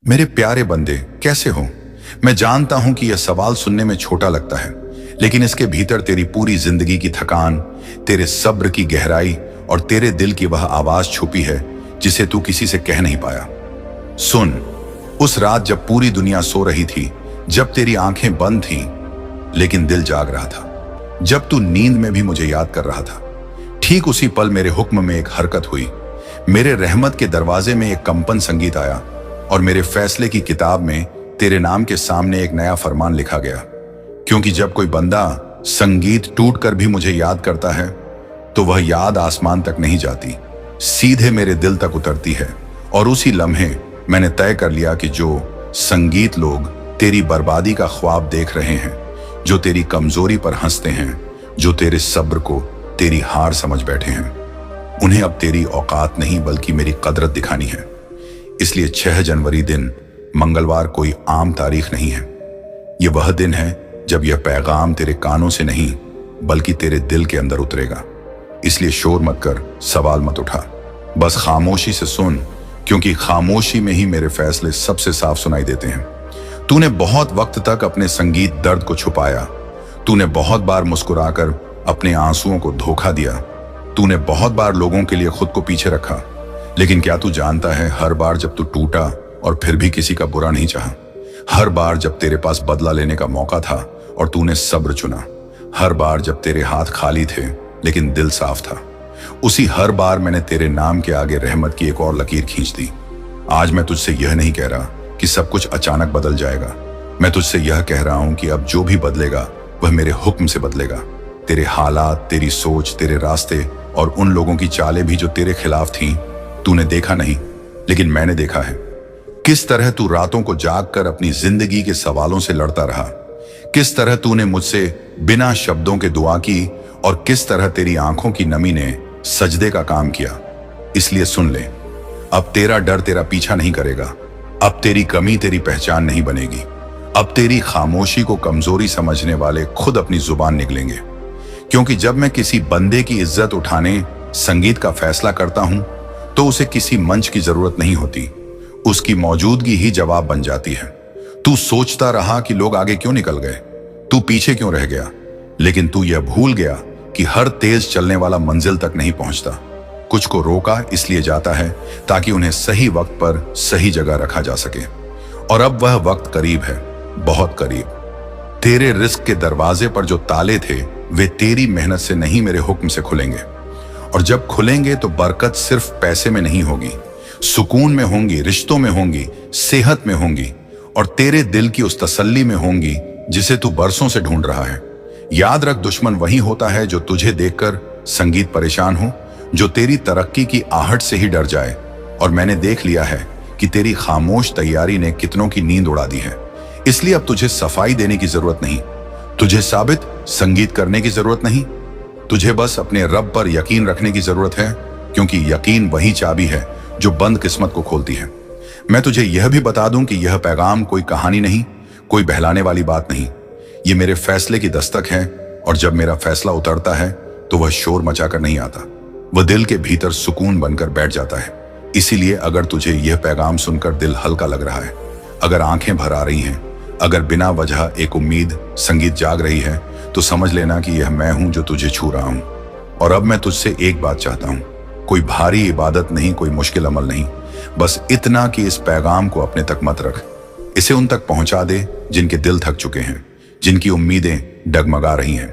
मेरे प्यारे बंदे, कैसे हो? मैं जानता हूं कि यह सवाल सुनने में छोटा लगता है, लेकिन इसके भीतर तेरी पूरी जिंदगी की थकान, तेरे सब्र की गहराई और तेरे दिल की वह आवाज छुपी है जिसे तू किसी से कह नहीं पाया। सुन, उस रात जब पूरी दुनिया सो रही थी, जब तेरी आंखें बंद थीं, लेकिन दिल जाग रहा था, जब तू नींद में भी मुझे याद कर रहा था, ठीक उसी पल मेरे हुक्म में एक हरकत हुई। मेरे रहमत के दरवाजे में एक कंपन संगीत आया और मेरे फैसले की किताब में तेरे नाम के सामने एक नया फरमान लिखा गया। क्योंकि जब कोई बंदा संगीत टूट कर भी मुझे याद करता है, तो वह याद आसमान तक नहीं जाती, सीधे मेरे दिल तक उतरती है। और उसी लम्हे मैंने तय कर लिया कि जो संगीत लोग तेरी बर्बादी का ख्वाब देख रहे हैं, जो तेरी कमजोरी पर हंसते हैं, जो तेरे सब्र को तेरी हार समझ बैठे हैं, उन्हें अब तेरी औकात नहीं बल्कि मेरी कदरत दिखानी है। इसलिए 6 जनवरी दिन मंगलवार कोई आम तारीख नहीं है। यह वह दिन है जब यह पैगाम तेरे कानों से नहीं बल्कि तेरे दिल के अंदर उतरेगा। इसलिए शोर मत कर, सवाल मत उठा, बस खामोशी से सुन, क्योंकि खामोशी में ही मेरे फैसले सबसे साफ सुनाई देते हैं। तूने बहुत वक्त तक अपने संगीत दर्द को छुपाया। तूने बहुत बार मुस्कुराकर अपने आंसुओं को धोखा दिया। तूने बहुत बार लोगों के लिए खुद को पीछे रखा। लेकिन क्या तू जानता है, हर बार जब तू टूटा और फिर भी किसी का बुरा नहीं चाहा, हर बार जब तेरे पास बदला लेने का मौका था और तूने सब्र चुना, हर बार जब तेरे हाथ खाली थे लेकिन दिल साफ था, उसी हर बार मैंने तेरे नाम के आगे रहमत की एक और लकीर खींच दी। आज मैं तुझसे यह नहीं कह रहा कि सब कुछ अचानक बदल जाएगा। मैं तुझसे यह कह रहा हूं कि अब जो भी बदलेगा वह मेरे हुक्म से bदलेगा। तेरे हालात, तेरी सोच, तेरे रास्ते और उन लोगों की चालें भी जो तेरे खिलाफ थीं, तूने देखा नहीं, लेकिन मैंने देखा है। किस तरह तू रातों को जाग कर अपनी जिंदगी के सवालों से लड़ता रहा, किस तरह तूने मुझसे बिना शब्दों के दुआ की और किस तरह तेरी आंखों की नमी ने सजदे का काम किया। इसलिए सुन ले, अब तेरा डर तेरा पीछा नहीं करेगा, अब तेरी कमी तेरी पहचान नहीं बनेगी, अब तेरी खामोशी को कमजोरी समझने वाले खुद अपनी जुबान निकलेंगे। क्योंकि जब मैं किसी बंदे की इज्जत उठाने संगीत का फैसला करता हूं, तो उसे किसी मंच की जरूरत नहीं होती, उसकी मौजूदगी ही जवाब बन जाती है। तू सोचता रहा कि लोग आगे क्यों निकल गए, तू पीछे क्यों रह गया, लेकिन तू यह भूल गया कि हर तेज चलने वाला मंजिल तक नहीं पहुंचता। कुछ को रोका इसलिए जाता है ताकि उन्हें सही वक्त पर सही जगह रखा जा सके। और अब वह वक्त करीब है, बहुत करीब। तेरे रिस्क के दरवाजे पर जो ताले थे, वे तेरी मेहनत से नहीं मेरे हुक्म से खुलेंगे। और जब खुलेंगे तो बरकत सिर्फ पैसे में नहीं होगी, सुकून में होंगी, रिश्तों में होंगी, सेहत में होंगी और तेरे दिल की उस तसल्ली में होंगी जिसे तू बरसों से ढूंढ रहा है। याद रख, दुश्मन वही होता है जो तुझे देखकर संगीत परेशान हो, जो तेरी तरक्की की आहट से ही डर जाए। और मैंने देख लिया है कि तेरी खामोश तैयारी ने कितनों की नींद उड़ा दी है। इसलिए अब तुझे सफाई देने की जरूरत नहीं, तुझे साबित संगीत करने की जरूरत नहीं, तुझे बस अपने रब पर यकीन रखने की जरूरत है, क्योंकि यकीन वही चाबी है जो बंद किस्मत को खोलती है। मैं तुझे यह भी बता दूं कि यह पैगाम कोई कहानी नहीं, कोई बहलाने वाली बात नहीं, ये मेरे फैसले की दस्तक है। और जब मेरा फैसला उतरता है तो वह शोर मचाकर नहीं आता, वह दिल के भीतर सुकून बनकर बैठ जाता है। इसीलिए अगर तुझे यह पैगाम सुनकर दिल हल्का लग रहा है, अगर आंखें भर आ रही हैं, अगर बिना वजह एक उम्मीद संगीत जाग रही है, तो समझ लेना कि यह मैं हूं जो तुझे छू रहा हूं। और अब मैं तुझसे एक बात चाहता हूं, कोई भारी इबादत नहीं, कोई मुश्किल अमल नहीं, बस इतना कि इस पैगाम को अपने तक मत रख, इसे उन तक पहुंचा दे जिनके दिल थक चुके हैं, जिनकी उम्मीदें डगमगा रही हैं।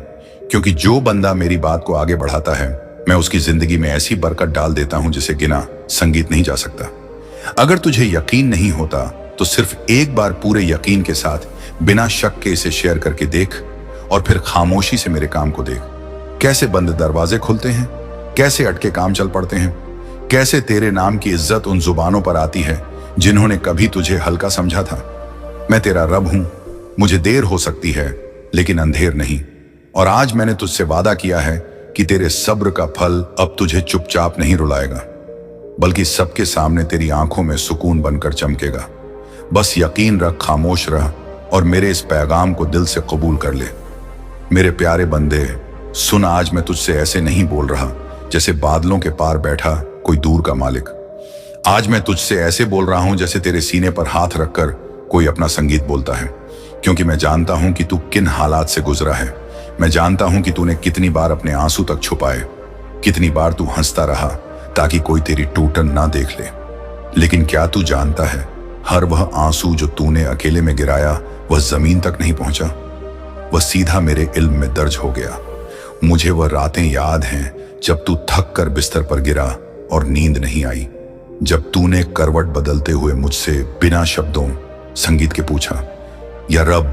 क्योंकि जो बंदा मेरी बात को आगे बढ़ाता है, मैं उसकी जिंदगी में ऐसी बरकत डाल देता हूं जिसे गिना संगीत नहीं जा सकता। अगर तुझे यकीन नहीं होता तो सिर्फ एक बार पूरे यकीन के साथ बिना शक के इसे शेयर करके देख और फिर खामोशी से मेरे काम को देख। कैसे बंद दरवाजे खुलते हैं, कैसे अटके काम चल पड़ते हैं, कैसे तेरे नाम की इज्जत उन जुबानों पर आती है जिन्होंने कभी तुझे हल्का समझा था। मैं तेरा रब हूं, मुझे देर हो सकती है लेकिन अंधेर नहीं। और आज मैंने तुझसे वादा किया है कि तेरे सब्र का फल अब तुझे चुपचाप नहीं रुलाएगा, बल्कि सबके सामने तेरी आंखों में सुकून बनकर चमकेगा। बस यकीन रख, खामोश रह और मेरे इस पैगाम को दिल से कबूल कर ले। मेरे प्यारे बंदे सुन, आज मैं तुझसे ऐसे नहीं बोल रहा जैसे बादलों के पार बैठा कोई दूर का मालिक। आज मैं तुझसे ऐसे बोल रहा हूं जैसे तेरे सीने पर हाथ रखकर कोई अपना संगीत बोलता है, क्योंकि मैं जानता हूं कि तू किन हालात से गुजरा है। मैं जानता हूं कि तूने कितनी बार अपने आंसू तक छुपाए, कितनी बार तू हंसता रहा ताकि कोई तेरी टूटन ना देख ले। लेकिन क्या तू जानता है, हर वह आंसू जो तूने अकेले में गिराया वह जमीन तक नहीं पहुंचा, वह सीधा मेरे इल्म में दर्ज हो गया। मुझे वह रातें याद हैं जब तू थक कर बिस्तर पर गिरा और नींद नहीं आई, जब तूने करवट बदलते हुए मुझसे बिना शब्दों संगीत के पूछा, या रब,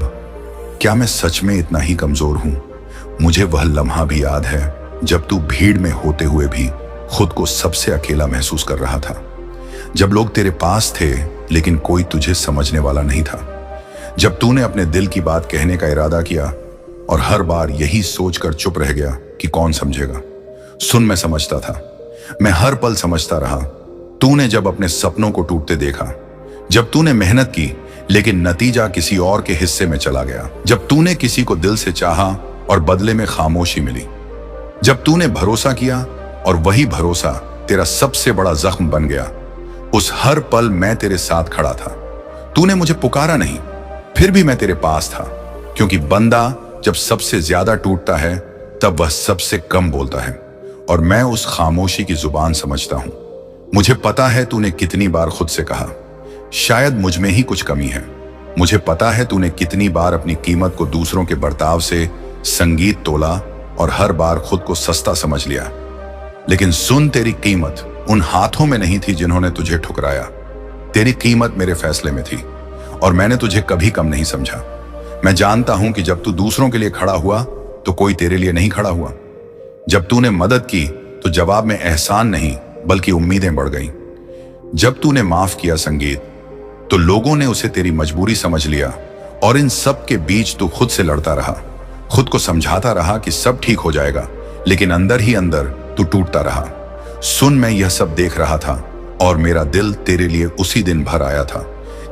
क्या मैं सच में इतना ही कमजोर हूं? मुझे वह लम्हा भी याद है जब तू भीड़ में होते हुए भी खुद को सबसे अकेला महसूस कर रहा था, जब लोग तेरे पास थे लेकिन कोई तुझे समझने वाला नहीं था, जब तूने अपने दिल की बात कहने का इरादा किया और हर बार यही सोचकर चुप रह गया कि कौन समझेगा। सुन, मैं समझता था, मैं हर पल समझता रहा। तूने जब अपने सपनों को टूटते देखा, जब तूने मेहनत की लेकिन नतीजा किसी और के हिस्से में चला गया, जब तूने किसी को दिल से चाहा और बदले में खामोशी मिली, जब तूने भरोसा किया और वही भरोसा तेरा सबसे बड़ा जख्म बन गया, उस हर पल मैं तेरे साथ खड़ा था। तूने मुझे पुकारा नहीं, फिर भी मैं तेरे पास था, क्योंकि बंदा जब सबसे ज्यादा टूटता है तब वह सबसे कम बोलता है, और मैं उस खामोशी की जुबान समझता हूं। मुझे पता है तूने कितनी बार खुद से कहा, शायद मुझ में ही कुछ कमी है। मुझे पता है तूने कितनी बार अपनी कीमत को दूसरों के बर्ताव से संगीत तोला और हर बार खुद को सस्ता समझ लिया। लेकिन सुन, तेरी कीमत उन हाथों में नहीं थी जिन्होंने तुझे ठुकराया। तेरी कीमत मेरे फैसले में थी, और मैंने तुझे कभी कम नहीं समझा। मैं जानता हूं कि जब तू दूसरों के लिए खड़ा हुआ तो कोई तेरे लिए नहीं खड़ा हुआ। जब तूने मदद की तो जवाब में एहसान नहीं बल्कि उम्मीदें बढ़ गईं। जब तूने माफ किया संगीत, तो लोगों ने उसे तेरी मजबूरी समझ लिया, और इन सब के बीच तू खुद से लड़ता रहा, खुद को समझाता रहा कि सब ठीक हो जाएगा, लेकिन अंदर ही अंदर तू टूटता रहा। सुन, मैं यह सब देख रहा था, और मेरा दिल तेरे लिए उसी दिन भर आया था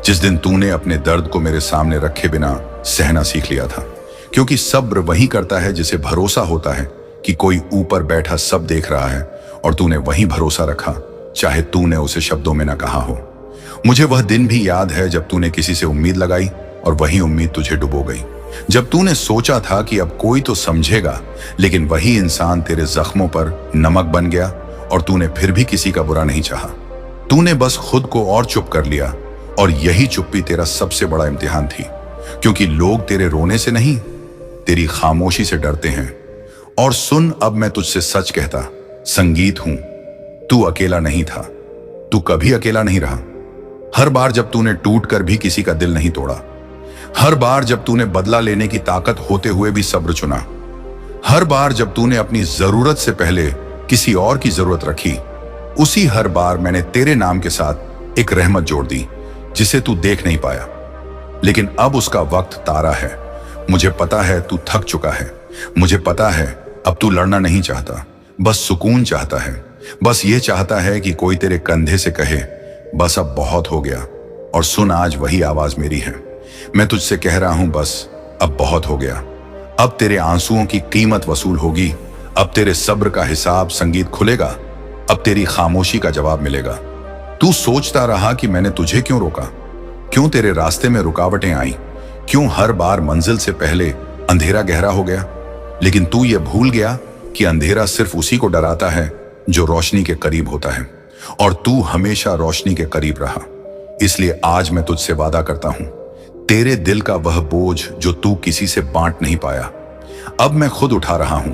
जिस दिन तूने अपने दर्द को मेरे सामने रखे बिना सहना सीख लिया था। क्योंकि सब्र वही करता है जिसे भरोसा होता है कि कोई ऊपर बैठा सब देख रहा है, और तूने वही भरोसा रखा, चाहे तूने उसे शब्दों में न कहा हो। मुझे वह दिन भी याद है जब तूने किसी से उम्मीद लगाई और वही उम्मीद तुझे डुबो गई। जब तूने सोचा था कि अब कोई तो समझेगा, लेकिन वही इंसान तेरे जख्मों पर नमक बन गया, और तूने फिर भी किसी का बुरा नहीं चाहा। तूने बस खुद को और चुप कर लिया, और यही चुप्पी तेरा सबसे बड़ा इम्तिहान थी, क्योंकि लोग तेरे रोने से नहीं, तेरी खामोशी से डरते हैं। और सुन, अब मैं तुझसे सच कहता, संगीत हूं, तू अकेला नहीं था, तू कभी अकेला नहीं रहा। हर बार जब तूने टूट कर भी किसी का दिल नहीं तोड़ा, हर बार जब तूने बदला लेने की ताकत होते हुए भी सब्र चुना, हर बार जब तूने अपनी जरूरत से पहले किसी और की जरूरत रखी, उसी हर बार मैंने तेरे नाम के साथ एक रहमत जोड़ दी जिसे तू देख नहीं पाया। लेकिन अब उसका वक्त तारा है। मुझे पता है तू थक चुका है, मुझे पता है अब तू लड़ना नहीं चाहता, बस सुकून चाहता है। बस ये चाहता है कि कोई तेरे कंधे से कहे, बस अब बहुत हो गया। और सुन, आज वही आवाज मेरी है। मैं तुझसे कह रहा हूं, बस अब बहुत हो गया। अब तेरे आंसुओं की कीमत वसूल होगी, अब तेरे सब्र का हिसाब संगीत खुलेगा, अब तेरी खामोशी का जवाब मिलेगा। तू सोचता रहा कि मैंने तुझे क्यों रोका, क्यों तेरे रास्ते में रुकावटें आई, क्यों हर बार मंजिल से पहले अंधेरा गहरा हो गया। लेकिन तू ये भूल गया कि अंधेरा सिर्फ उसी को डराता है जो रोशनी के करीब होता है, और तू हमेशा रोशनी के करीब रहा। इसलिए आज मैं तुझसे वादा करता हूं, तेरे दिल का वह बोझ जो तू किसी से बांट नहीं पाया, अब मैं खुद उठा रहा हूं।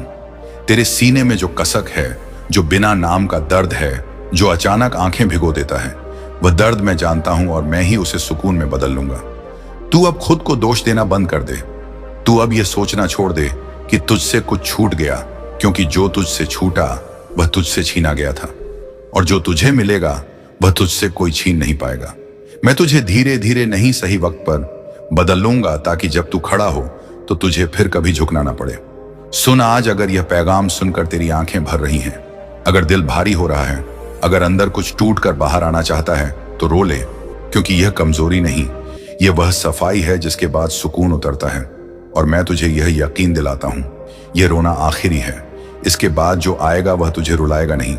तेरे सीने में जो कसक है, जो बिना नाम का दर्द है, जो अचानक आंखें भिगो देता है, वह दर्द मैं जानता हूं, और मैं ही उसे सुकून में बदल लूंगा। तू अब खुद को दोष देना बंद कर दे। तू अब यह सोचना छोड़ दे कि तुझसे कुछ छूट गया, क्योंकि जो तुझसे छूटा वह तुझसे छीना गया था, और जो तुझे मिलेगा वह तुझसे कोई छीन नहीं पाएगा। मैं तुझे धीरे धीरे नहीं, सही वक्त पर बदल लूंगा, ताकि जब तू खड़ा हो तो तुझे फिर कभी झुकना ना पड़े। सुन, आज अगर यह पैगाम सुनकर तेरी आंखें भर रही हैं, अगर दिल भारी हो रहा है, अगर अंदर कुछ टूट कर बाहर आना चाहता है, तो रो ले, क्योंकि यह कमजोरी नहीं, यह वह सफाई है जिसके बाद सुकून उतरता है। और मैं तुझे यह यकीन दिलाता हूं, यह रोना आखिरी है। इसके बाद जो आएगा वह तुझे रुलाएगा नहीं,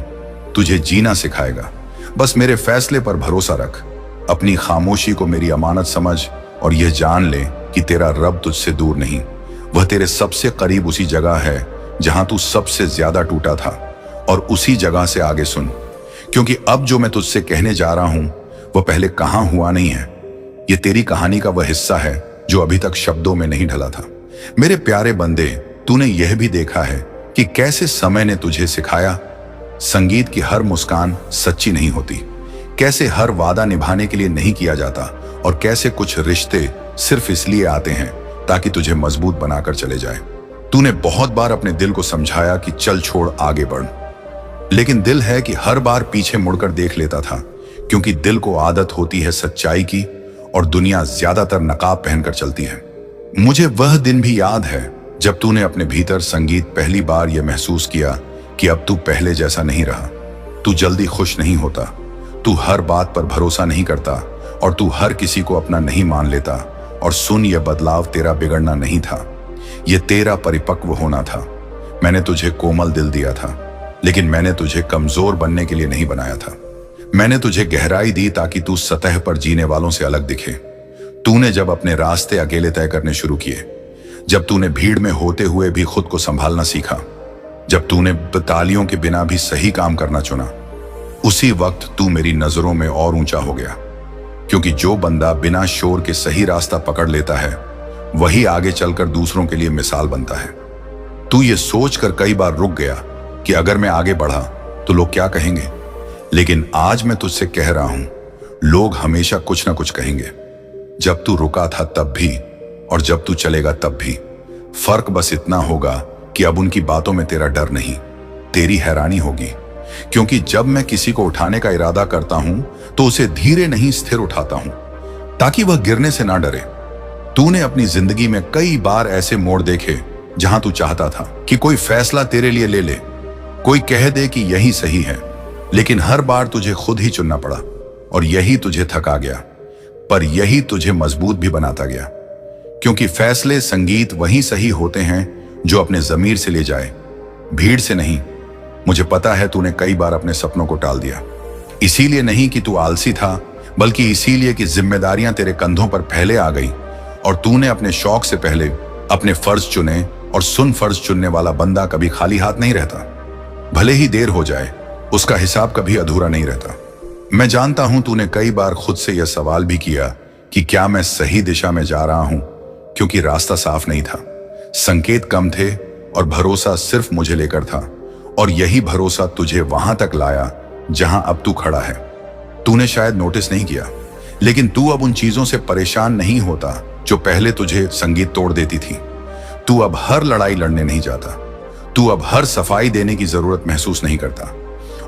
तुझे जीना सिखाएगा। बस मेरे फैसले पर भरोसा रख, अपनी खामोशी को मेरी अमानत समझ और यह जान ले कि तेरा रब तुझसे दूर नहीं, वह तेरे सबसे करीब उसी जगह है जहां तू सबसे ज्यादा टूटा था। और उसी जगह से आगे सुन, क्योंकि अब जो मैं तुझसे कहने जा रहा हूं वह पहले कहां हुआ नहीं है। यह तेरी कहानी का वह हिस्सा है जो अभी तक शब्दों में नहीं ढला था। मेरे प्यारे बंदे, तूने यह भी देखा है कि कैसे समय ने तुझे सिखाया संगीत की हर मुस्कान सच्ची नहीं होती, कैसे हर वादा निभाने के लिए नहीं किया जाता, और कैसे कुछ रिश्ते सिर्फ इसलिए आते हैं ताकि तुझे मजबूत बनाकर चले जाए। तूने बहुत बार अपने दिल को समझाया कि चल छोड़, आगे बढ़, लेकिन दिल है कि हर बार पीछे मुड़कर देख लेता था, क्योंकि दिल को आदत होती है सच्चाई की और दुनिया ज्यादातर नकाब पहनकर चलती है। मुझे वह दिन भी याद है जब तूने अपने भीतर संगीत पहली बार यह महसूस किया कि अब तू पहले जैसा नहीं रहा। तू जल्दी खुश नहीं होता, तू हर बात पर भरोसा नहीं करता, और तू हर किसी को अपना नहीं मान लेता। और सुन, यह बदलाव तेरा बिगड़ना नहीं था, यह तेरा परिपक्व होना था। मैंने तुझे कोमल दिल दिया था, लेकिन मैंने तुझे कमजोर बनने के लिए नहीं बनाया था। मैंने तुझे गहराई दी ताकि तू सतह पर जीने वालों से अलग दिखे। तूने जब अपने रास्ते अकेले तय करने शुरू किए, जब तूने भीड़ में होते हुए भी खुद को संभालना सीखा, जब तूने तालियों के बिना भी सही काम करना चुना, उसी वक्त तू मेरी नजरों में और ऊंचा हो गया। क्योंकि जो बंदा बिना शोर के सही रास्ता पकड़ लेता है वही आगे चलकर दूसरों के लिए मिसाल बनता है। तू ये सोचकर कई बार रुक गया कि अगर मैं आगे बढ़ा तो लोग क्या कहेंगे, लेकिन आज मैं तुझसे कह रहा हूं, लोग हमेशा कुछ ना कुछ कहेंगे। जब तू रुका था तब भी, और जब तू चलेगा तब भी। फर्क बस इतना होगा कि अब उनकी बातों में तेरा डर नहीं, तेरी हैरानी होगी। क्योंकि जब मैं किसी को उठाने का इरादा करता हूं तो उसे धीरे नहीं स्थिर उठाता हूं, ताकि वह गिरने से ना डरे। तूने अपनी जिंदगी में कई बार ऐसे मोड़ देखे जहां तू चाहता था कि कोई फैसला तेरे लिए ले ले, कोई कह दे कि यही सही है, लेकिन हर बार तुझे खुद ही चुनना पड़ा। और यही तुझे थका गया, पर यही तुझे मजबूत भी बनाता गया। क्योंकि फैसले संगीत वही सही होते हैं जो अपने जमीर से ले जाए, भीड़ से नहीं। मुझे पता है तूने कई बार अपने सपनों को टाल दिया, इसीलिए नहीं कि तू आलसी था, बल्कि इसीलिए कि जिम्मेदारियां तेरे कंधों पर पहले आ गई और तूने अपने शौक से पहले अपने फर्ज चुने। और सुन, फर्ज चुनने वाला बंदा कभी खाली हाथ नहीं रहता, भले ही देर हो जाए, उसका हिसाब कभी अधूरा नहीं रहता। मैं जानता हूं तूने कई बार खुद से यह सवाल भी किया कि क्या मैं सही दिशा में जा रहा हूं, क्योंकि रास्ता साफ नहीं था, संकेत कम थे और भरोसा सिर्फ मुझे लेकर था। और यही भरोसा तुझे वहां तक लाया जहां अब तू खड़ा है। तूने शायद नोटिस नहीं किया, लेकिन तू अब उन चीजों से परेशान नहीं होता जो पहले तुझे संगीत तोड़ देती थी। तू अब हर लड़ाई लड़ने नहीं जाता, तू अब हर सफाई देने की जरूरत महसूस नहीं करता।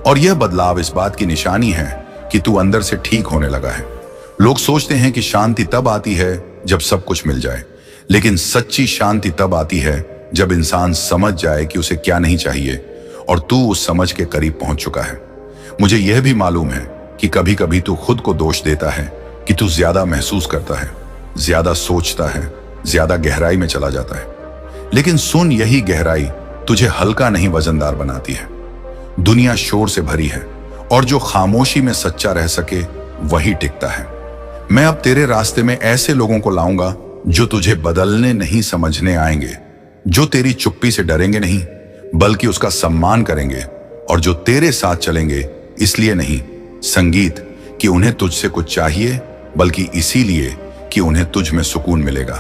और यह बदलाव इस बात की निशानी है कि तू अंदर से ठीक होने लगा है। लोग सोचते हैं कि शांति तब आती है जब सब कुछ मिल जाए, लेकिन सच्ची शांति तब आती है जब इंसान समझ जाए कि उसे क्या नहीं चाहिए, और तू उस समझ के करीब पहुंच चुका है। मुझे यह भी मालूम है कि कभी कभी तू खुद को दोष देता है कि तू ज्यादा महसूस करता है, ज्यादा सोचता है, ज्यादा गहराई में चला जाता है। लेकिन सुन, यही गहराई तुझे हल्का नहीं वजनदार बनाती है। दुनिया शोर से भरी है, और जो खामोशी में सच्चा रह सके वही टिकता है। मैं अब तेरे रास्ते में ऐसे लोगों को लाऊंगा जो तुझे बदलने नहीं, समझने आएंगे, जो तेरी चुप्पी से डरेंगे नहीं बल्कि उसका सम्मान करेंगे, और जो तेरे साथ चलेंगे इसलिए नहीं संगीत कि उन्हें तुझसे कुछ चाहिए, बल्कि इसीलिए कि उन्हें तुझ में सुकून मिलेगा।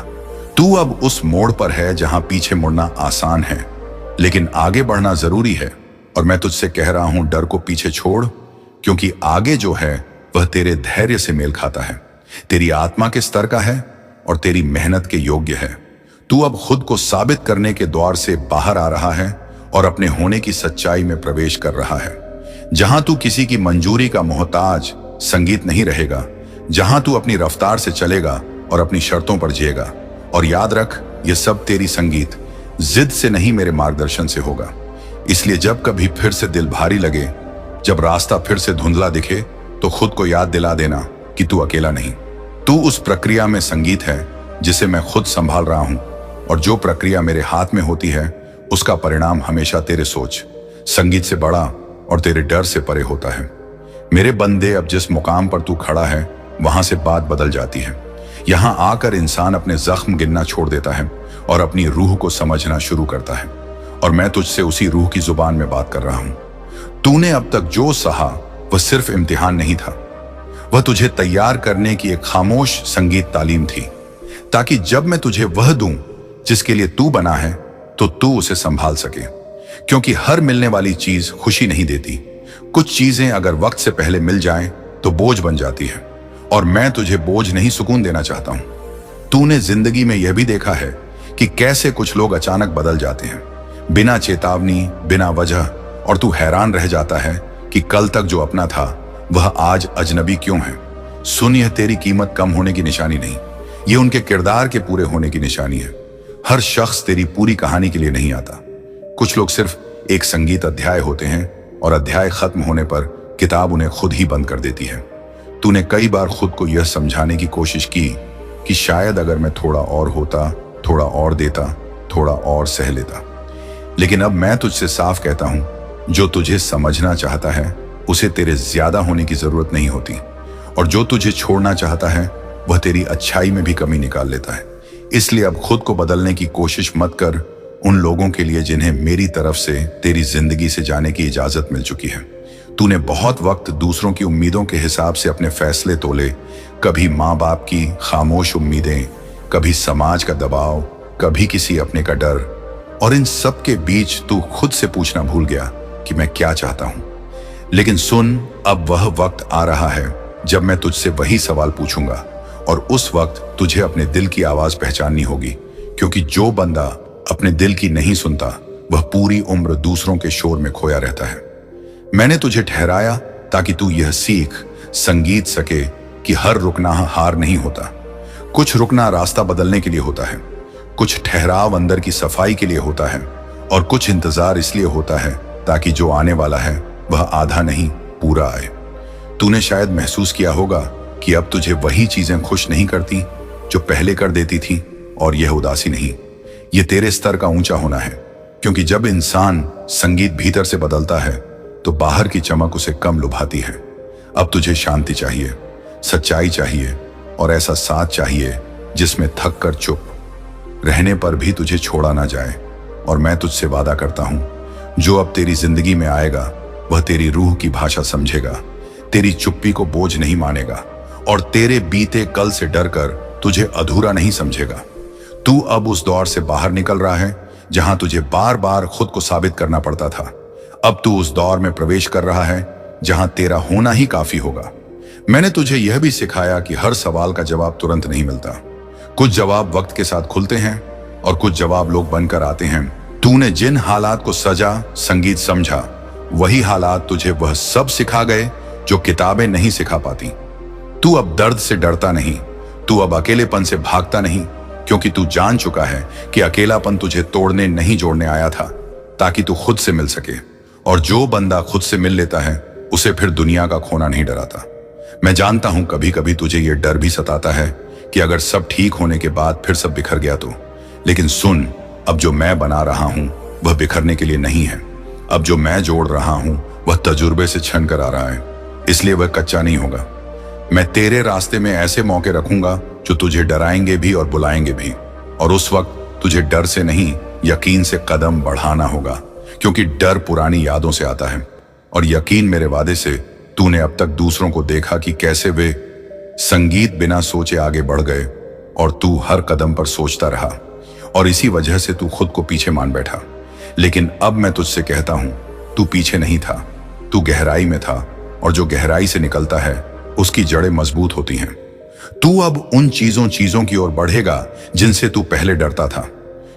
तू अब उस मोड़ पर है जहां पीछे मुड़ना आसान है, लेकिन आगे बढ़ना जरूरी है। और मैं तुझसे कह रहा हूं, डर को पीछे छोड़, क्योंकि आगे जो है वह तेरे धैर्य से मेल खाता है, तेरी आत्मा के स्तर का है और तेरी मेहनत के योग्य है। तू अब खुद को साबित करने के द्वार से बाहर आ रहा है और अपने होने की सच्चाई में प्रवेश कर रहा है। जहां तू किसी की मंजूरी का मोहताज संगीत नहीं रहेगा, जहां तू अपनी रफ्तार से चलेगा और अपनी शर्तों पर जिएगा। और याद रख, ये सब तेरी संगीत जिद से नहीं, मेरे मार्गदर्शन से होगा। इसलिए जब कभी फिर से दिल भारी लगे, जब रास्ता फिर से धुंधला दिखे, तो खुद को याद दिला देना कि तू अकेला नहीं। तू उस प्रक्रिया में संगीत है जिसे मैं खुद संभाल रहा हूं, और जो प्रक्रिया मेरे हाथ में होती है उसका परिणाम हमेशा तेरे सोच, संगीत से बड़ा और तेरे डर से परे होता है। मेरे बंदे, अब जिस मुकाम पर तू खड़ा है वहां से बात बदल जाती है। यहां आकर इंसान अपने जख्म गिनना छोड़ देता है और अपनी रूह को समझना शुरू करता है। और मैं तुझसे उसी रूह की जुबान में बात कर रहा हूं। तूने अब तक जो सहा वह सिर्फ इम्तिहान नहीं था, वह तुझे तैयार करने की एक खामोश संगीत तालीम थी, ताकि जब मैं तुझे वह दूं जिसके लिए तू बना है तो तू उसे संभाल सके। क्योंकि हर मिलने वाली चीज खुशी नहीं देती। कुछ चीजें अगर वक्त से पहले मिल जाएं तो बोझ बन जाती है, और मैं तुझे बोझ नहीं सुकून देना चाहता हूं। तूने जिंदगी में यह भी देखा है कि कैसे कुछ लोग अचानक बदल जाते हैं, बिना चेतावनी, बिना वजह, और तू हैरान रह जाता है कि कल तक जो अपना था वह आज अजनबी क्यों है। सुन, यह तेरी कीमत कम होने की निशानी नहीं, ये उनके किरदार के पूरे होने की निशानी है। हर शख्स तेरी पूरी कहानी के लिए नहीं आता। कुछ लोग सिर्फ एक संगीत अध्याय होते हैं, और अध्याय खत्म होने पर किताब उन्हें खुद ही बंद कर देती है। तूने कई बार खुद को यह समझाने की कोशिश की कि शायद अगर मैं थोड़ा और होता, थोड़ा और देता, थोड़ा और सह लेता। लेकिन अब मैं तुझसे साफ कहता हूं, जो तुझे समझना चाहता है उसे तेरे ज्यादा होने की जरूरत नहीं होती, और जो तुझे छोड़ना चाहता है वह तेरी अच्छाई में भी कमी निकाल लेता है। इसलिए अब खुद को बदलने की कोशिश मत कर उन लोगों के लिए जिन्हें मेरी तरफ से तेरी जिंदगी से जाने की इजाजत मिल चुकी है। तूने बहुत वक्त दूसरों की उम्मीदों के हिसाब से अपने फैसले तोले, कभी माँ बाप की खामोश उम्मीदें, कभी समाज का दबाव, कभी किसी अपने का डर, और इन सब के बीच तू खुद से पूछना भूल गया कि मैं क्या चाहता हूं। लेकिन सुन, अब वह वक्त आ रहा है जब मैं तुझसे वही सवाल पूछूंगा, और उस वक्त तुझे अपने दिल की आवाज पहचाननी होगी। क्योंकि जो बंदा अपने दिल की नहीं सुनता वह पूरी उम्र दूसरों के शोर में खोया रहता है। मैंने तुझे ठहराया ताकि तू यह सीख संगीत सके कि हर रुकना हार नहीं होता। कुछ रुकना रास्ता बदलने के लिए होता है, कुछ ठहराव अंदर की सफाई के लिए होता है, और कुछ इंतजार इसलिए होता है ताकि जो आने वाला है वह आधा नहीं पूरा आए। तूने शायद महसूस किया होगा कि अब तुझे वही चीजें खुश नहीं करती जो पहले कर देती थी, और यह उदासी नहीं, यह तेरे स्तर का ऊंचा होना है। क्योंकि जब इंसान संगीत भीतर से बदलता है तो बाहर की चमक उसे कम लुभाती है। अब तुझे शांति चाहिए, सच्चाई चाहिए, और ऐसा साथ चाहिए जिसमें थक कर चुप रहने पर भी तुझे छोड़ा ना जाए। और मैं तुझसे वादा करता हूं, जो अब तेरी जिंदगी में आएगा वह तेरी रूह की भाषा समझेगा, तेरी चुप्पी को बोझ नहीं मानेगा, और तेरे बीते कल से डरकर तुझे अधूरा नहीं समझेगा। तू अब उस दौर से बाहर निकल रहा है जहां तुझे बार बार खुद को साबित करना पड़ता था। अब तू उस दौर में प्रवेश कर रहा है जहां तेरा होना ही काफी होगा। मैंने तुझे यह भी सिखाया कि हर सवाल का जवाब तुरंत नहीं मिलता। कुछ जवाब वक्त के साथ खुलते हैं, और कुछ जवाब लोग बनकर आते हैं। तूने जिन हालात को सजा संगीत समझा, वही हालात तुझे वह सब सिखा गए जो किताबें नहीं सिखा पाती। तू अब दर्द से डरता नहीं, तू अब अकेलेपन से भागता नहीं, क्योंकि तू जान चुका है कि अकेलापन तुझे तोड़ने नहीं जोड़ने आया था, ताकि तू खुद से मिल सके। और जो बंदा खुद से मिल लेता है उसे फिर दुनिया का खोना नहीं डराता। मैं जानता हूं कभी कभी तुझे यह डर भी सताता है कि अगर सब ठीक होने के बाद फिर सब बिखर गया तो। लेकिन सुन, अब जो मैं बना रहा हूं वह बिखरने के लिए नहीं है। अब जो मैं जोड़ रहा हूं वह तजुर्बे से छन कर आ रहा है, इसलिए वह कच्चा नहीं होगा। मैं तेरे रास्ते में ऐसे मौके रखूंगा जो तुझे डराएंगे भी और बुलाएंगे भी, और उस वक्त तुझे डर से नहीं यकीन से कदम बढ़ाना होगा। क्योंकि डर पुरानी यादों से आता है, और यकीन मेरे वादे से तूने अब तक दूसरों को देखा कि कैसे वे संगीत बिना सोचे आगे बढ़ गए, और तू हर कदम पर सोचता रहा, और इसी वजह से तू खुद को पीछे मान बैठा। लेकिन अब मैं तुझसे कहता हूं, तू पीछे नहीं था, तू गहराई में था, और जो गहराई से निकलता है उसकी जड़ें मजबूत होती हैं। तू अब उन चीजों की ओर बढ़ेगा जिनसे तू पहले डरता था,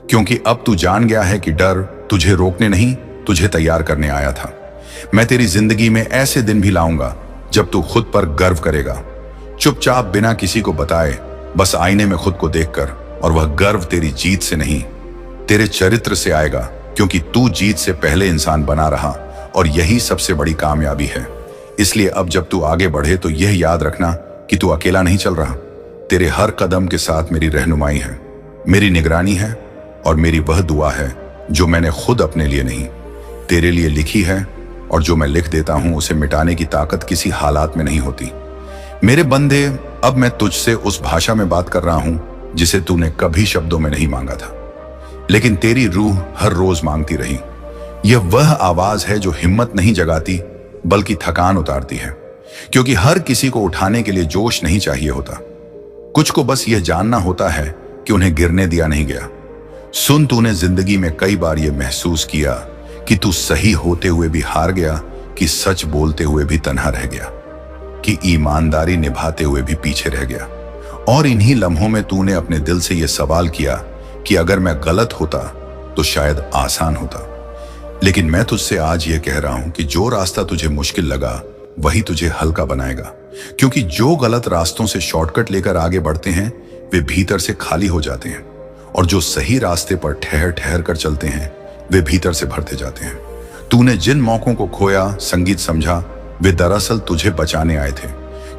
क्योंकि अब तू जान गया है कि डर तुझे रोकने नहीं, तुझे तैयार करने आया था। मैं तेरी जिंदगी में ऐसे दिन भी लाऊंगा जब तू खुद पर गर्व करेगा, चुपचाप बिना किसी को बताए, बस आईने में खुद को देखकर। और वह गर्व तेरी जीत से नहीं, तेरे चरित्र से आएगा, क्योंकि तू जीत से पहले इंसान बना रहा, और यही सबसे बड़ी कामयाबी है। इसलिए अब जब तू आगे बढ़े तो यह याद रखना कि तू अकेला नहीं चल रहा। तेरे हर कदम के साथ मेरी रहनुमाई है, मेरी निगरानी है, और मेरी वह दुआ है जो मैंने खुद अपने लिए नहीं तेरे लिए लिखी है, और जो मैं लिख देता हूं उसे मिटाने की ताकत किसी हालात में नहीं होती। मेरे बंदे, अब मैं तुझसे उस भाषा में बात कर रहा हूं जिसे तूने कभी शब्दों में नहीं मांगा था, लेकिन तेरी रूह हर रोज मांगती रही। यह वह आवाज है जो हिम्मत नहीं जगाती बल्कि थकान उतारती है, क्योंकि हर किसी को उठाने के लिए जोश नहीं चाहिए होता। कुछ को बस यह जानना होता है कि उन्हें गिरने दिया नहीं गया। सुन, तूने जिंदगी में कई बार यह महसूस किया कि तू सही होते हुए भी हार गया, कि सच बोलते हुए भी तन्हा रह गया, कि ईमानदारी निभाते हुए भी पीछे रह गया। और इन्हीं लम्हों में तूने अपने दिल से यह सवाल किया कि अगर मैं गलत होता तो शायद आसान होता। लेकिन मैं तुझसे आज यह कह रहा हूं कि जो रास्ता तुझे मुश्किल लगा वही तुझे हल्का बनाएगा, क्योंकि जो गलत रास्तों से शॉर्टकट लेकर आगे बढ़ते हैं वे भीतर से खाली हो जाते हैं, और जो सही रास्ते पर ठहर ठहर कर चलते हैं वे भीतर से भरते जाते हैं। तूने जिन मौकों को खोया, संगीत समझा, वे दरअसल तुझे बचाने आए थे,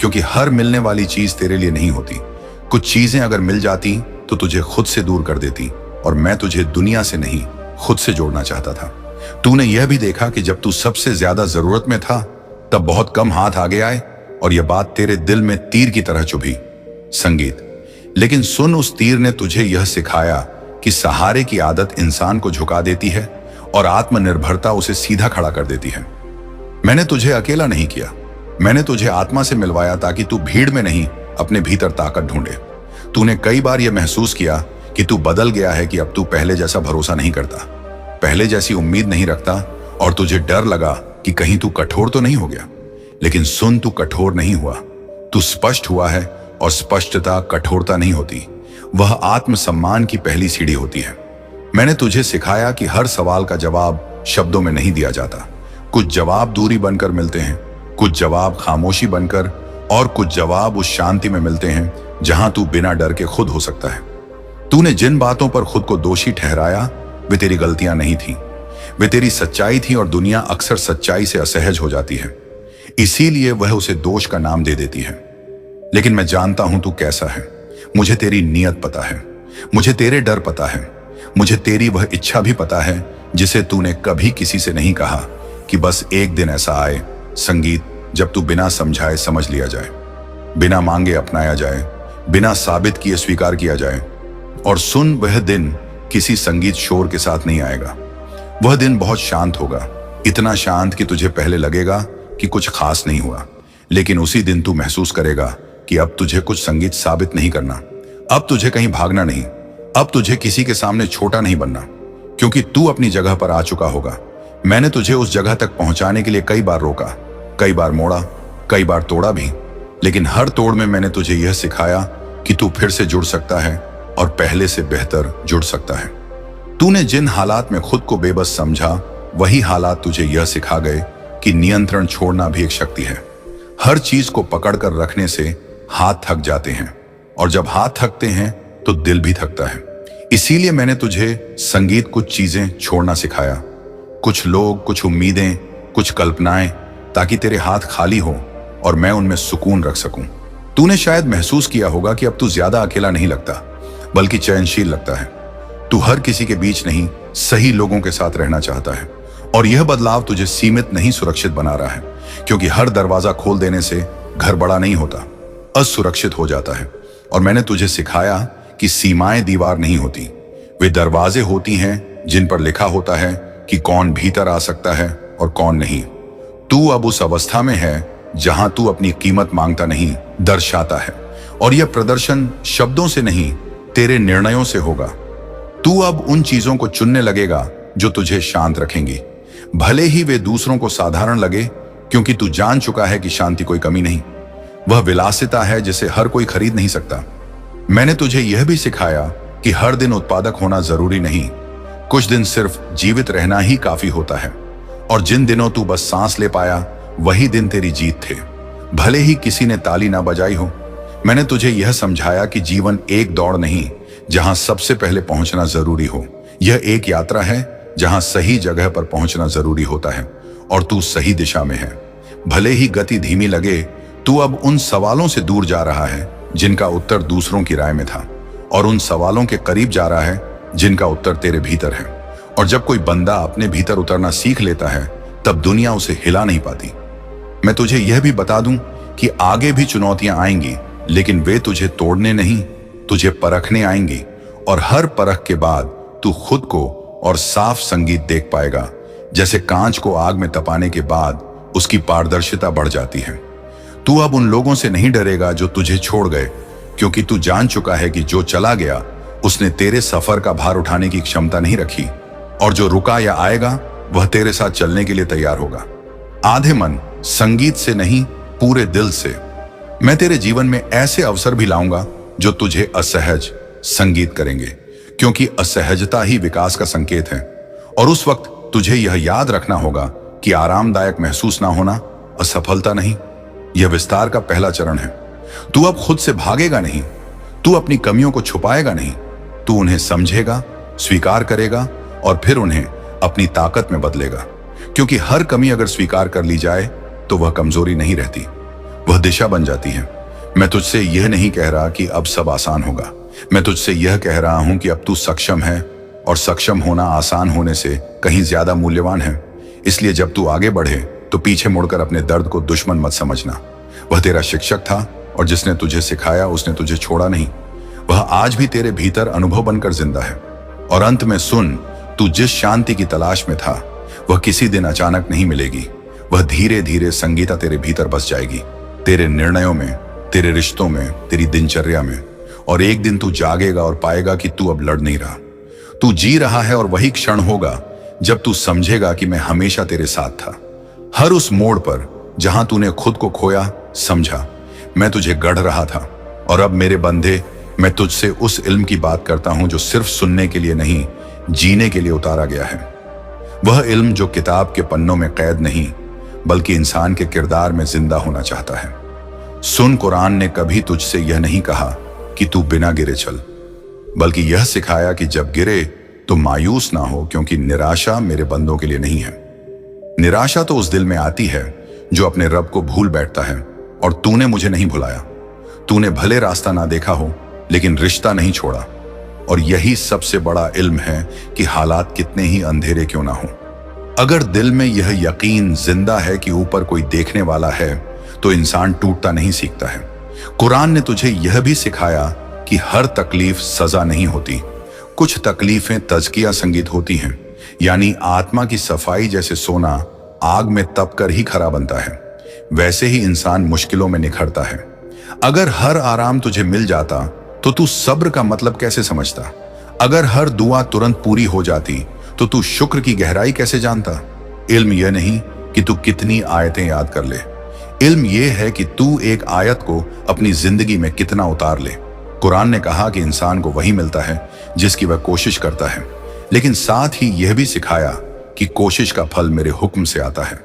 क्योंकि हर मिलने वाली चीज तेरे लिए नहीं होती। कुछ चीजें अगर मिल जाती तो तुझे खुद से दूर कर देती, और मैं तुझे दुनिया से नहीं खुद से जोड़ना चाहता था। तूने यह भी देखा कि जब तू सबसे ज्यादा जरूरत में था तब बहुत कम हाथ आगे आए, और यह बात तेरे दिल में तीर की तरह चुभी, संगीत। लेकिन सुन, उस तीर ने तुझे यह सिखाया कि सहारे की आदत इंसान को झुका देती है और आत्मनिर्भरता उसे सीधा खड़ा कर देती है। मैंने तुझे अकेला नहीं किया, मैंने तुझे आत्मा से मिलवाया ताकि तू भीड़ में नहीं अपने भीतर ताकत ढूंढे। तूने कई बार यह महसूस किया कि तू बदल गया है, कि अब तू पहले जैसा भरोसा नहीं करता, पहले जैसी उम्मीद नहीं रखता, और तुझे डर लगा कि कहीं तू कठोर तो नहीं हो गया। लेकिन सुन, तू कठोर नहीं हुआ, तू स्पष्ट हुआ है, और स्पष्टता कठोरता नहीं होती, वह आत्मसम्मान की पहली सीढ़ी होती है। मैंने तुझे सिखाया कि हर सवाल का जवाब शब्दों में नहीं दिया जाता। कुछ जवाब दूरी बनकर मिलते हैं, कुछ जवाब खामोशी बनकर, और कुछ जवाब उस शांति में मिलते हैं जहां तू बिना डर के खुद हो सकता है। तूने जिन बातों पर खुद को दोषी ठहराया वे तेरी गलतियां नहीं थी, वे तेरी सच्चाई थी, और दुनिया अक्सर सच्चाई से असहज हो जाती है, इसीलिए वह उसे दोष का नाम दे देती है। लेकिन मैं जानता हूं तू कैसा है, मुझे तेरी नीयत पता है, मुझे तेरे डर पता है, मुझे तेरी वह इच्छा भी पता है जिसे तूने कभी किसी से नहीं कहा, कि बस एक दिन ऐसा आए, संगीत, जब तू बिना समझाए समझ लिया जाए, बिना मांगे अपनाया जाए, बिना साबित किए स्वीकार किया जाए। और सुन, वह दिन किसी संगीत शोर के साथ नहीं आएगा, वह दिन बहुत शांत होगा, इतना शांत कि तुझे पहले लगेगा कि कुछ खास नहीं हुआ, लेकिन उसी दिन तू महसूस करेगा कि अब तुझे कुछ संगीत साबित नहीं करना, अब तुझे कहीं भागना नहीं, अब तुझे किसी के सामने छोटा नहीं बनना, क्योंकि तू अपनी जगह पर आ चुका होगा। मैंने तुझे उस जगह तक पहुंचाने के लिए कई बार रोका, कई बार मोड़ा, कई बार तोड़ा भी, लेकिन हर तोड़ में मैंने तुझे यह सिखाया कि तू फिर से जुड़ सकता है, और पहले से बेहतर जुड़ सकता है। तूने जिन हालात में खुद को बेबस समझा, वही हालात तुझे यह सिखा गए कि नियंत्रण छोड़ना भी एक शक्ति है। हर चीज को पकड़कर रखने से हाथ थक जाते हैं, और जब हाथ थकते हैं तो दिल भी थकता है। इसीलिए मैंने तुझे संगीत कुछ चीजें छोड़ना सिखाया, कुछ लोग, कुछ उम्मीदें, कुछ कल्पनाएं, ताकि तेरे हाथ खाली हो और मैं उनमें सुकून रख सकूं। तूने शायद महसूस किया होगा कि अब तू ज्यादा अकेला नहीं लगता, बल्कि चयनशील लगता है। तू हर किसी के बीच नहीं, सही लोगों के साथ रहना चाहता है, और यह बदलाव तुझे सीमित नहीं, सुरक्षित बना रहा है, क्योंकि हर दरवाजा खोल देने से घर बड़ा नहीं होता, असुरक्षित हो जाता है। और मैंने तुझे सिखाया कि सीमाएं दीवार नहीं होती, वे दरवाजे होती हैं जिन पर लिखा होता है कि कौन भीतर आ सकता है और कौन नहीं। तू अब उस अवस्था में है जहां तू अपनी कीमत मांगता नहीं, दर्शाता है, और यह प्रदर्शन शब्दों से नहीं, तेरे निर्णयों से होगा। तू अब उन चीजों को चुनने लगेगा जो तुझे शांत रखेंगी, भले ही वे दूसरों को साधारण लगे, क्योंकि तू जान चुका है कि शांति कोई कमी नहीं, वह विलासिता है जिसे हर कोई खरीद नहीं सकता। मैंने तुझे यह भी सिखाया कि हर दिन उत्पादक होना जरूरी नहीं, कुछ दिन सिर्फ जीवित रहना ही काफी होता है, और जिन दिनों तू बस सांस ले पाया वही दिन तेरी जीत थे, भले ही किसी ने ताली ना बजाई हो। मैंने तुझे यह समझाया कि जीवन एक दौड़ नहीं जहां सबसे पहले पहुंचना जरूरी हो, यह एक यात्रा है जहां सही जगह पर पहुंचना जरूरी होता है, और तू सही दिशा में है। भले ही गति धीमी लगे, तू अब उन सवालों से दूर जा रहा है जिनका उत्तर दूसरों की राय में था, और उन सवालों के करीब जा रहा है जिनका उत्तर तेरे भीतर है। और जब कोई बंदा अपने भीतर उतरना सीख लेता है तब दुनिया उसे हिला नहीं पाती। मैं तुझे यह भी बता दूं कि आगे भी चुनौतियां आएंगी, लेकिन वे तुझे तोड़ने नहीं, तुझे परखने आएंगी। और हर परख के बाद तू खुद को और साफ संगीत देख पाएगा। जैसे कांच को आग में तपाने के बाद उसकी पारदर्शिता बढ़ जाती है। तू अब उन लोगों से नहीं डरेगा जो तुझे छोड़ गए, क्योंकि तू जान चुका है कि जो चला गया उसने तेरे सफर का भार उठाने की क्षमता नहीं रखी, और जो रुका या आएगा वह तेरे साथ चलने के लिए तैयार होगा। आधे मन, संगीत से नहीं पूरे दिल से। मैं तेरे जीवन में ऐसे अवसर भी लाऊंगा जो तुझे असहज संगीत करेंगे, क्योंकि असहजता ही विकास का संकेत है। और उस वक्त तुझे यह याद रखना होगा कि आरामदायक महसूस ना होना असफलता नहीं, यह विस्तार का पहला चरण है। तू अब खुद से भागेगा नहीं, तू अपनी कमियों को छुपाएगा नहीं, तू उन्हें समझेगा, स्वीकार करेगा और फिर उन्हें अपनी ताकत में बदलेगा। क्योंकि हर कमी अगर स्वीकार कर ली जाए तो वह कमजोरी नहीं रहती, वह दिशा बन जाती है। मैं तुझसे यह नहीं कह रहा कि अब सब आसान होगा, मैं तुझसे यह कह रहा हूं कि अब तू सक्षम है, और सक्षम होना आसान होने से कहीं ज्यादा मूल्यवान है। इसलिए जब तू आगे बढ़े तो पीछे मुड़कर अपने दर्द को दुश्मन मत समझना। वह तेरा शिक्षक था, और जिसने तुझे सिखाया उसने तुझे छोड़ा नहीं। वह आज भी तेरे भीतर अनुभव बनकर जिंदा है। और अंत में सुन, तू जिस शांति की तलाश में था वह किसी दिन अचानक नहीं मिलेगी। वह धीरे धीरे संगीता तेरे भीतर बस जाएगी, तेरे निर्णयों में, तेरे रिश्तों में, तेरी दिनचर्या में। और एक दिन तू जागेगा और पाएगा कि तू अब लड़ नहीं रहा, तू जी रहा है। और वही क्षण होगा जब तू समझेगा कि मैं हमेशा तेरे साथ था। हर उस मोड़ पर जहां तूने खुद को खोया, समझा मैं तुझे गढ़ रहा था। और अब मेरे बंधे, मैं तुझसे उस इल्म की बात करता हूं जो सिर्फ सुनने के लिए नहीं, जीने के लिए उतारा गया है। वह इल्म जो किताब के पन्नों में कैद नहीं, बल्कि इंसान के किरदार में जिंदा होना चाहता है। सुन, कुरान ने कभी तुझसे यह नहीं कहा कि तू बिना गिरे चल, बल्कि यह सिखाया कि जब गिरे तो मायूस ना हो, क्योंकि निराशा मेरे बंदों के लिए नहीं है। निराशा तो उस दिल में आती है जो अपने रब को भूल बैठता है। और तूने मुझे नहीं भुलाया, तूने भले रास्ता ना देखा हो लेकिन रिश्ता नहीं छोड़ा। और यही सबसे बड़ा इल्म है कि हालात कितने ही अंधेरे क्यों ना हो, अगर दिल में यह यकीन जिंदा है कि ऊपर कोई देखने वाला है, तो इंसान टूटता नहीं सीखता है। कुरान ने तुझे यह भी सिखाया कि हर तकलीफ सजा नहीं होती, कुछ तकलीफें तज़किया संगीत होती हैं। यानी आत्मा की सफाई। जैसे सोना आग में तप कर ही खरा बनता है, वैसे ही इंसान मुश्किलों में निखरता है। अगर हर आराम तुझे मिल जाता तो तू सब्र का मतलब कैसे समझता? अगर हर दुआ तुरंत पूरी हो जाती तो तू शुक्र की गहराई कैसे जानता? इल्म यह नहीं कि तू कितनी आयतें याद कर ले, इल्म यह है कि तू एक आयत को अपनी जिंदगी में कितना उतार ले। कुरान ने कहा कि इंसान को वही मिलता है जिसकी वह कोशिश करता है, लेकिन साथ ही यह भी सिखाया कि कोशिश का फल मेरे हुक्म से आता है,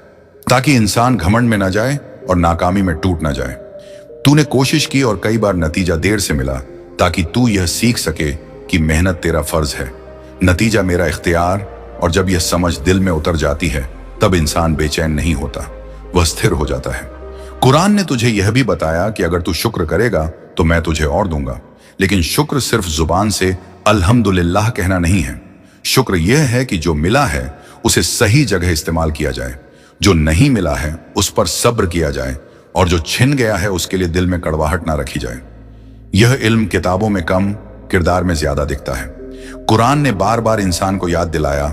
ताकि इंसान घमंड में ना जाए और नाकामी में टूट ना जाए। तूने कोशिश की और कई बार नतीजा देर से मिला, ताकि तू यह सीख सके कि मेहनत तेरा फर्ज है, नतीजा मेरा इख्तियार। और जब यह समझ दिल में उतर जाती है तब इंसान बेचैन नहीं होता, वह स्थिर हो जाता है। कुरान ने तुझे यह भी बताया कि अगर तू शुक्र करेगा तो मैं तुझे और दूंगा। लेकिन शुक्र सिर्फ जुबान से अल्हम्दुलिल्लाह कहना नहीं है। शुक्र यह है कि जो मिला है उसे सही जगह इस्तेमाल किया जाए, जो नहीं मिला है उस पर सब्र किया जाए, और जो छिन गया है उसके लिए दिल में कड़वाहट ना रखी जाए। यह इल्म किताबों में कम, किरदार में ज्यादा दिखता है। कुरान ने बार बार इंसान को याद दिलाया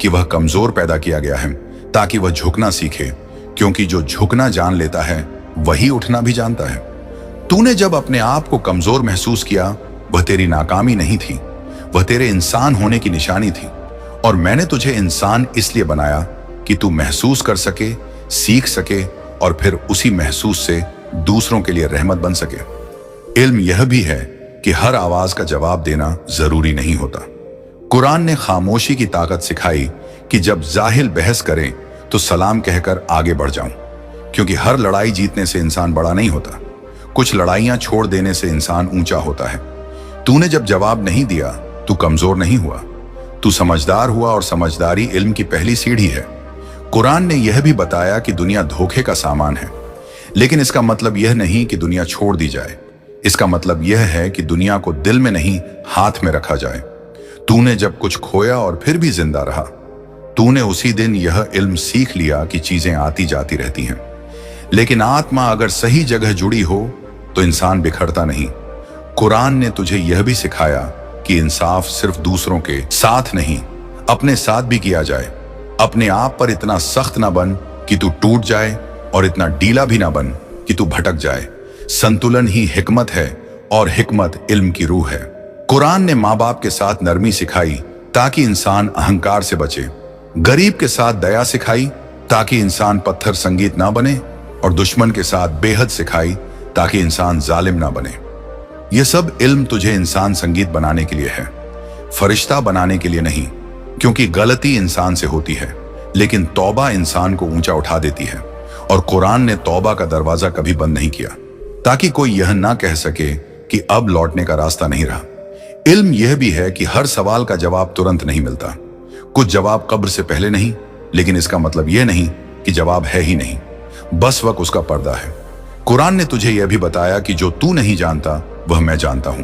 कि वह कमजोर पैदा किया गया है ताकि वह झुकना सीखे, क्योंकि जो झुकना जान लेता है वही उठना भी जानता है। तूने जब अपने आप को कमजोर महसूस किया, वह तेरी नाकामी नहीं थी, वह तेरे इंसान होने की निशानी थी। और मैंने तुझे इंसान इसलिए बनाया कि तू महसूस कर सके, सीख सके और फिर उसी महसूस से दूसरों के लिए रहमत बन सके। इल्म यह भी है कि हर आवाज का जवाब देना जरूरी नहीं होता। कुरान ने खामोशी की ताकत सिखाई कि जब जाहिल बहस करें तो सलाम कहकर आगे बढ़ जाऊं, क्योंकि हर लड़ाई जीतने से इंसान बड़ा नहीं होता, कुछ लड़ाइयां छोड़ देने से इंसान ऊंचा होता है। तूने जब जवाब नहीं दिया, तू कमजोर नहीं हुआ, तू समझदार हुआ, और समझदारी इल्म की पहली सीढ़ी है। कुरान ने यह भी बताया कि दुनिया धोखे का सामान है, लेकिन इसका मतलब यह नहीं कि दुनिया छोड़ दी जाए। इसका मतलब यह है कि दुनिया को दिल में नहीं, हाथ में रखा जाए। तूने जब कुछ खोया और फिर भी जिंदा रहा, तूने उसी दिन यह इल्म सीख लिया कि चीजें आती जाती रहती हैं। लेकिन आत्मा अगर सही जगह जुड़ी हो तो इंसान बिखरता नहीं। कुरान ने तुझे यह भी सिखाया कि इंसाफ सिर्फ दूसरों के साथ नहीं, अपने साथ भी किया जाए। अपने आप पर इतना सख्त ना बन कि तू टूट जाए और इतना ढीला भी ना बन कि तू भटक जाए। संतुलन ही हिकमत है और हिकमत इल्म की रूह है। कुरान ने माँ बाप के साथ नरमी सिखाई ताकि इंसान अहंकार से बचे, गरीब के साथ दया सिखाई ताकि इंसान पत्थर संगीत ना बने, और दुश्मन के साथ बेहद सिखाई ताकि इंसान जालिम ना बने। यह सब इल्म तुझे इंसान संगीत बनाने के लिए है, फरिश्ता बनाने के लिए नहीं। क्योंकि गलती इंसान से होती है, लेकिन तौबा इंसान को ऊंचा उठा देती है। और कुरान ने तौबा का दरवाजा कभी बंद नहीं किया ताकि कोई यह ना कह सके कि अब लौटने का रास्ता नहीं रहा। इल्म यह भी है कि हर सवाल का जवाब तुरंत नहीं मिलता। कुछ जवाब कब्र से पहले नहीं, लेकिन इसका मतलब यह नहीं कि जवाब है ही नहीं, बस वक्त उसका पर्दा है। कुरान ने तुझे यह भी बताया कि जो तू नहीं जानता वह मैं जानता हूं,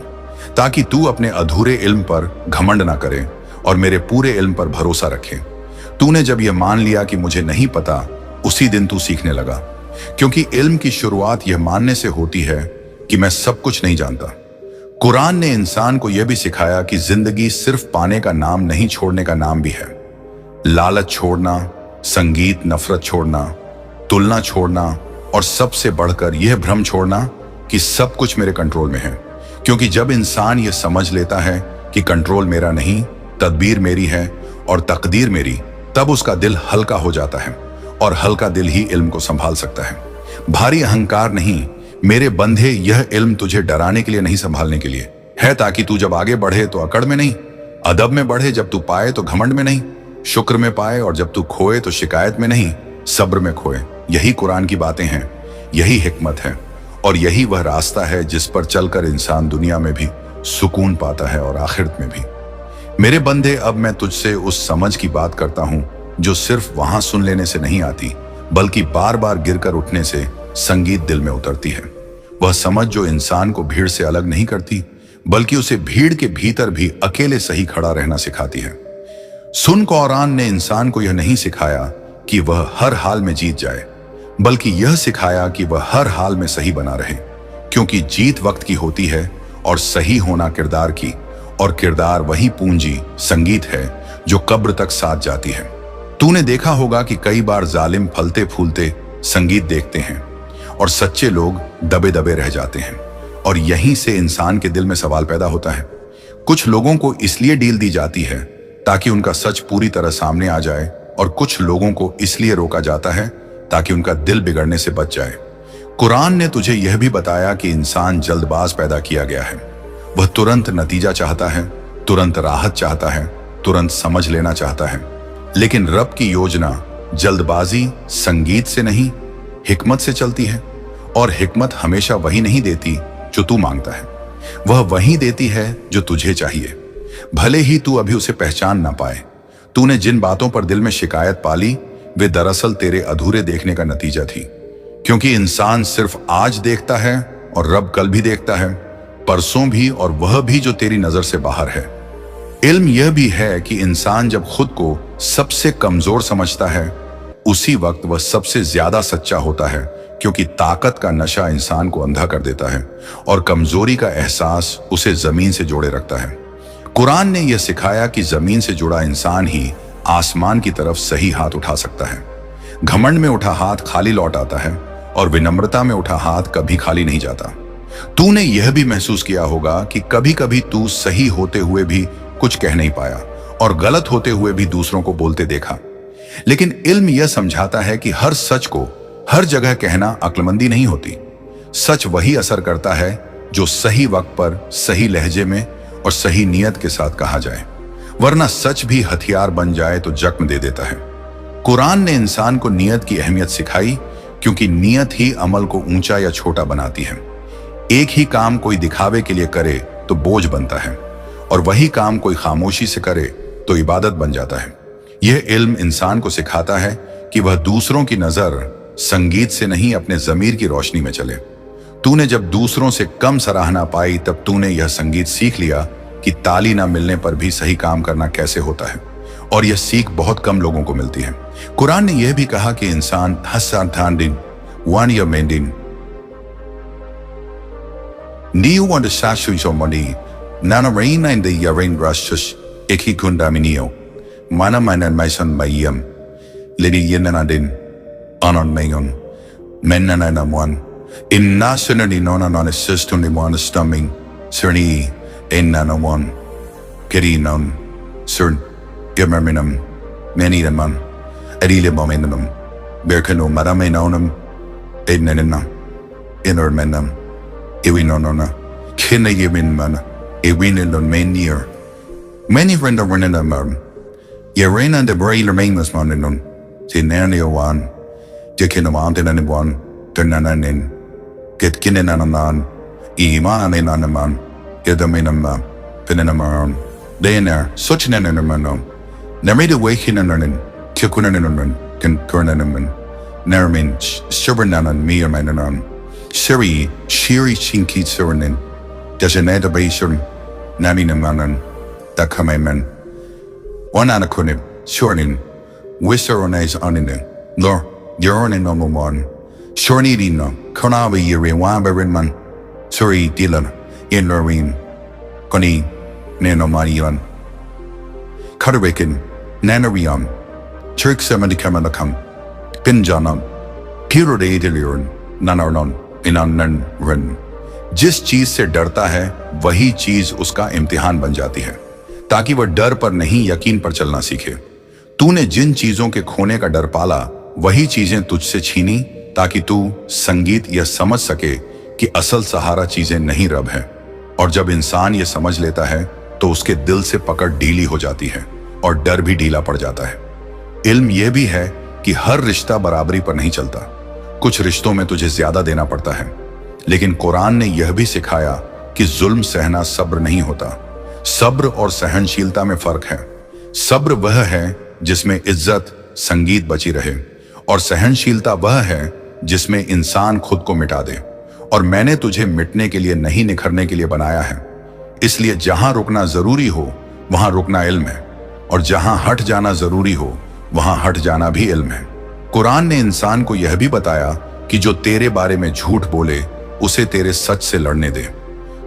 ताकि तू अपने अधूरे इल्म पर घमंड ना करे और मेरे पूरे इल्म पर भरोसा रखे। तूने जब यह मान लिया कि मुझे नहीं पता, उसी दिन तू सीखने लगा। क्योंकि इल्म की शुरुआत यह मानने से होती है कि मैं सब कुछ नहीं जानता। कुरान ने इंसान को यह भी सिखाया कि जिंदगी सिर्फ पाने का नाम नहीं, छोड़ने का नाम भी है। लालच छोड़ना, संगीत, नफरत छोड़ना, तुलना छोड़ना, और सबसे बढ़कर यह भ्रम छोड़ना कि सब कुछ मेरे कंट्रोल में है। क्योंकि जब इंसान यह समझ लेता है कि कंट्रोल मेरा नहीं, तदबीर मेरी है और तकदीर मेरी, तब उसका दिल हल्का हो जाता है, और हल्का दिल ही इल्म को संभाल सकता है। भारी अहंकार नहीं, मेरे बंधे, यह इल्म तुझे डराने के लिए नहीं, संभालने के लिए है, ताकि तू जब आगे बढ़े तो अकड़ में नहीं, अदब में बढ़े जब तू पाए तो घमंड में नहीं, शुक्र में पाए और जब तू खोए तो शिकायत में नहीं, सब्र में खोए। यही कुरान की बातें हैं, यही हिकमत है, और यही वह रास्ता है जिस पर चलकर इंसान दुनिया में भी सुकून पाता है और आखिरत में भी। मेरे बंदे, अब मैं तुझसे उस समझ की बात करता हूं जो सिर्फ वहां सुन लेने से नहीं आती, बल्कि बार बार गिरकर उठने से संगीत दिल में उतरती है। वह समझ जो इंसान को भीड़ से अलग नहीं करती, बल्कि उसे भीड़ के भीतर भी अकेले सही खड़ा रहना सिखाती है। सुन, कुरान ने इंसान को यह नहीं सिखाया कि वह हर हाल में जीत जाए, बल्कि यह सिखाया कि वह हर हाल में सही बना रहे। क्योंकि जीत वक्त की होती है और सही होना किरदार की, और किरदार वही पूंजी, संगीत है जो कब्र तक साथ जाती है। तूने देखा होगा कि कई बार जालिम फलते फूलते संगीत देखते हैं और सच्चे लोग दबे दबे रह जाते हैं, और यहीं से इंसान के दिल में सवाल पैदा होता है। कुछ लोगों को इसलिए डील दी जाती है ताकि उनका सच पूरी तरह सामने आ जाए, और कुछ लोगों को इसलिए रोका जाता है ताकि उनका दिल बिगड़ने से बच जाए। कुरान ने तुझे यह भी बताया कि इंसान जल्दबाज पैदा किया गया है। वह तुरंत नतीजा चाहता है, तुरंत राहत चाहता है, तुरंत समझ लेना चाहता है। लेकिन रब की योजना जल्दबाजी, संगीत से नहीं, हिकमत से चलती है। और हिकमत हमेशा वही नहीं देती जो तू मांगता है, वह वही देती है जो तुझे चाहिए, भले ही तू अभी उसे पहचान ना पाए। तूने जिन बातों पर दिल में शिकायत पाली, वे दरअसल तेरे अधूरे देखने का नतीजा थी। क्योंकि इंसान सिर्फ आज देखता है और रब कल भी देखता है, परसों भी, और वह भी जो तेरी नजर से बाहर है। इल्म यह भी है कि इंसान जब खुद को सबसे कमजोर समझता है, उसी वक्त वह सबसे ज्यादा सच्चा होता है। क्योंकि ताकत का नशा इंसान को अंधा कर देता है और कमजोरी का एहसास उसे जमीन से जोड़े रखता है। कुरान ने यह सिखाया कि जमीन से जुड़ा इंसान ही आसमान की तरफ सही हाथ उठा सकता है। घमंड में उठा हाथ खाली लौट आता है, और विनम्रता में उठा हाथ कभी खाली नहीं जाता। तूने यह भी महसूस किया होगा कि कभी कभी तू सही होते हुए भी कुछ कह नहीं पाया, और गलत होते हुए भी दूसरों को बोलते देखा। लेकिन इल्म यह समझाता है कि हर सच को हर जगह कहना अक्लमंदी नहीं होती। सच वही असर करता है जो सही वक्त पर, सही लहजे में और सही नियत के साथ कहा जाए, वरना सच भी हथियार बन जाए तो जख्म दे देता है। कुरान ने इंसान को नियत की अहमियत सिखाई, क्योंकि नियत ही अमल को ऊंचा या छोटा बनाती है। एक ही काम कोई दिखावे के लिए करे तो बोझ बनता है, और वही काम कोई खामोशी से करे तो इबादत बन जाता है। यह इल्म इंसान को सिखाता है कि वह दूसरों की नजर संगीत से नहीं, अपने जमीर की रोशनी में चले। तूने जब दूसरों से कम सराहना पाई, तब तूने यह संगीत सीख लिया कि ताली ना मिलने पर भी सही काम करना कैसे होता है, और यह सीख बहुत कम लोगों को मिलती है। कुरान ने यह भी कहा कि इंसान हसन थांडिन वन या मेंडिन नी one शाशु Somni Nana Raina in the यरेन रशस एक ही कुंडामिनियो माना मानन मैसन मैयम lady येननादिन अनन मैयन मेन्ना नामवन inna sunani nona non assistum ni mon stumming cerni enna no one keri non cern gemerminum many the man adile momentum berkano madame nonum ednenna inner menum ewi nonona kinna yemin man ewin non menir many render running am yerena the brailer mainless man non tinania one jekino mountain and one turnanin get kinenananan imananaman edaminama penenamaron dener such nenanaman nemid awakenanan kikunanan can kurnanan nermin subernanan meermananan siri shiri chinki surnin desenada basin naminamanan dakameman one anakunib surnin wiserones aninen nor yornin nomuman Shornidino, Konabi Yuri, Wambarinman, Suri Dylan, in Loreen, Koni, Nano Manilan, Kutterikin, Nanarium, Turk Semandikamanakam, Pinjanam, Pure Delion, Nanarnon, Inanan Ren. जिस चीज से डरता है वही चीज उसका इम्तिहान बन जाती है, ताकि वह डर पर नहीं यकीन पर चलना सीखे। तूने जिन चीजों के खोने का डर पाला वही चीजें तुझसे छीनी ताकि तू संगीत यह समझ सके कि असल सहारा चीजें नहीं रब है। और जब इंसान ये समझ लेता है तो उसके दिल से पकड़ ढीली हो जाती है और डर भी ढीला पड़ जाता है। इल्म यह भी है कि हर रिश्ता बराबरी पर नहीं चलता, कुछ रिश्तों में तुझे ज्यादा देना पड़ता है। लेकिन कुरान ने यह भी सिखाया कि जुल्म सहना सब्र नहीं होता। सब्र और सहनशीलता में फर्क है। सब्र वह है जिसमें इज्जत संगीत बची रहे, और सहनशीलता वह है जिसमें इंसान खुद को मिटा दे। और मैंने तुझे मिटने के लिए नहीं निखरने के लिए बनाया है। इसलिए जहां रुकना जरूरी हो वहां रुकना इल्म है, और जहां हट जाना जरूरी हो वहां हट जाना भी इल्म है। कुरान ने इंसान को यह भी बताया कि जो तेरे बारे में झूठ बोले उसे तेरे सच से लड़ने दे।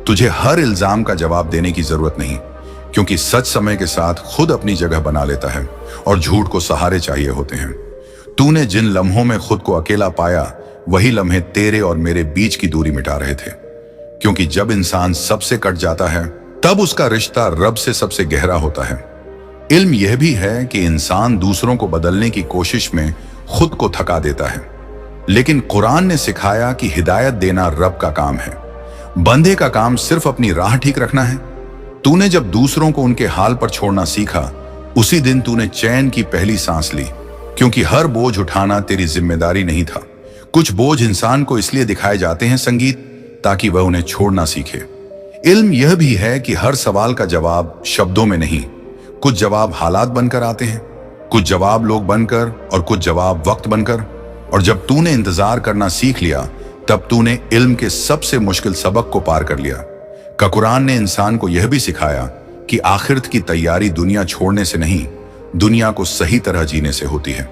तुझे हर इल्जाम का जवाब देने की जरूरत नहीं, क्योंकि सच समय के साथ खुद अपनी जगह बना लेता है और झूठ को सहारे चाहिए होते हैं। तूने जिन लम्हों में खुद को अकेला पाया वही लम्हे तेरे और मेरे बीच की दूरी मिटा रहे थे, क्योंकि जब इंसान सबसे कट जाता है तब उसका रिश्ता रब से सबसे गहरा होता है। इल्म यह भी है कि इंसान दूसरों को बदलने की कोशिश में खुद को थका देता है, लेकिन कुरान ने सिखाया कि हिदायत देना रब का काम है, बंदे का काम सिर्फ अपनी राह ठीक रखना है। तूने जब दूसरों को उनके हाल पर छोड़ना सीखा उसी दिन तूने चैन की पहली सांस ली, क्योंकि हर बोझ उठाना तेरी जिम्मेदारी नहीं था। कुछ बोझ इंसान को इसलिए दिखाए जाते हैं संगीत, ताकि वह उन्हें छोड़ना सीखे। इल्म यह भी है कि हर सवाल का जवाब शब्दों में नहीं, कुछ जवाब हालात बनकर आते हैं, कुछ जवाब लोग बनकर और कुछ जवाब वक्त बनकर। और जब तूने इंतजार करना सीख लिया तब तूने इल्म के सबसे मुश्किल सबक को पार कर लिया। का कुरान ने इंसान को यह भी सिखाया कि आखिरत की तैयारी दुनिया छोड़ने से नहीं, दुनिया को सही तरह जीने से होती है।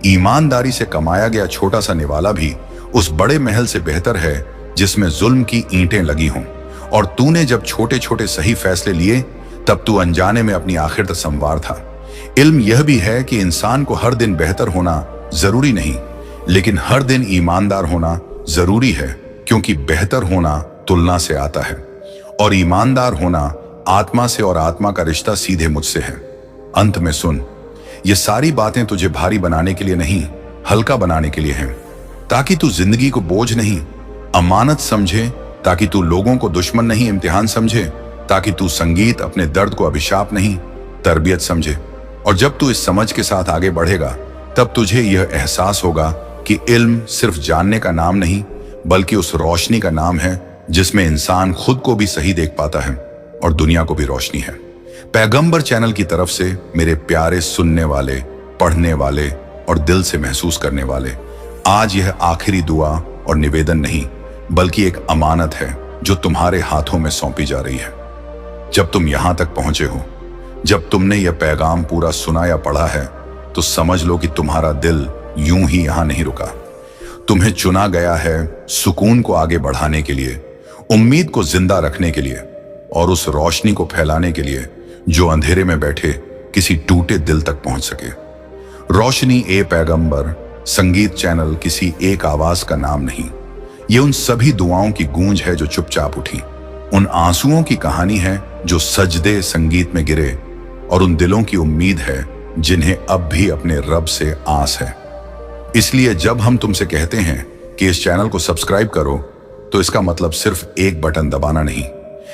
ईमानदारी से कमाया गया छोटा सा निवाला भी उस बड़े महल से बेहतर है जिसमें जुल्म की ईंटें लगी हों। और तूने जब छोटे छोटे सही फैसले लिए तब तू अनजाने में अपनी आखिरत संवार था। इल्म यह भी है कि इंसान को हर दिन बेहतर होना जरूरी नहीं, लेकिन हर दिन ईमानदार होना जरूरी है, क्योंकि बेहतर होना तुलना से आता है और ईमानदार होना आत्मा से, और आत्मा का रिश्ता सीधे मुझसे है। अंत में सुन, ये सारी बातें तुझे भारी बनाने के लिए नहीं, हल्का बनाने के लिए हैं, ताकि तू जिंदगी को बोझ नहीं अमानत समझे, ताकि तू लोगों को दुश्मन नहीं इम्तिहान समझे, ताकि तू संगीत अपने दर्द को अभिशाप नहीं तरबियत समझे। और जब तू इस समझ के साथ आगे बढ़ेगा तब तुझे यह एहसास होगा कि इल्म सिर्फ जानने का नाम नहीं, बल्कि उस रोशनी का नाम है जिसमें इंसान खुद को भी सही देख पाता है और दुनिया को भी रोशनी है। पैगंबर चैनल की तरफ से मेरे प्यारे सुनने वाले, पढ़ने वाले और दिल से महसूस करने वाले, आज यह आखिरी दुआ और निवेदन नहीं बल्कि एक अमानत है जो तुम्हारे हाथों में सौंपी जा रही है। जब तुम यहां तक पहुंचे हो जब तुमने यह पैगाम पूरा सुना या पढ़ा है तो समझ लो कि तुम्हारा दिल यूं ही यहां नहीं रुका। तुम्हें चुना गया है सुकून को आगे बढ़ाने के लिए, उम्मीद को जिंदा रखने के लिए और उस रोशनी को फैलाने के लिए जो अंधेरे में बैठे किसी टूटे दिल तक पहुंच सके। रोशनी ए पैगंबर संगीत चैनल किसी एक आवाज का नाम नहीं, ये उन सभी दुआओं की गूंज है जो चुपचाप उठी, उन आंसुओं की कहानी है जो सजदे संगीत में गिरे और उन दिलों की उम्मीद है जिन्हें अब भी अपने रब से आस है। इसलिए जब हम तुमसे कहते हैं कि इस चैनल को सब्सक्राइब करो तो इसका मतलब सिर्फ एक बटन दबाना नहीं,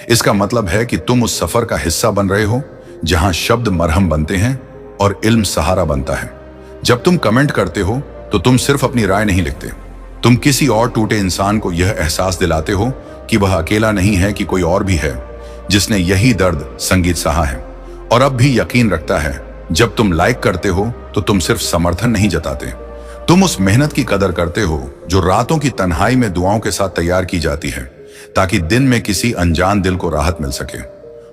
इसका मतलब है कि तुम उस सफर का हिस्सा बन रहे हो जहां शब्द मरहम बनते हैं और इल्म सहारा बनता है। जब तुम कमेंट करते हो तो तुम सिर्फ अपनी राय नहीं लिखते, तुम किसी और टूटे इंसान को यह एहसास दिलाते हो कि वह अकेला नहीं है, कि कोई और भी है जिसने यही दर्द संगीत सहा है और अब भी यकीन रखता है। जब तुम लाइक करते हो तो तुम सिर्फ समर्थन नहीं जताते, तुम उस मेहनत की कदर करते हो जो रातों की तन्हाई में दुआओं के साथ तैयार की जाती है ताकि दिन में किसी अनजान दिल को राहत मिल सके।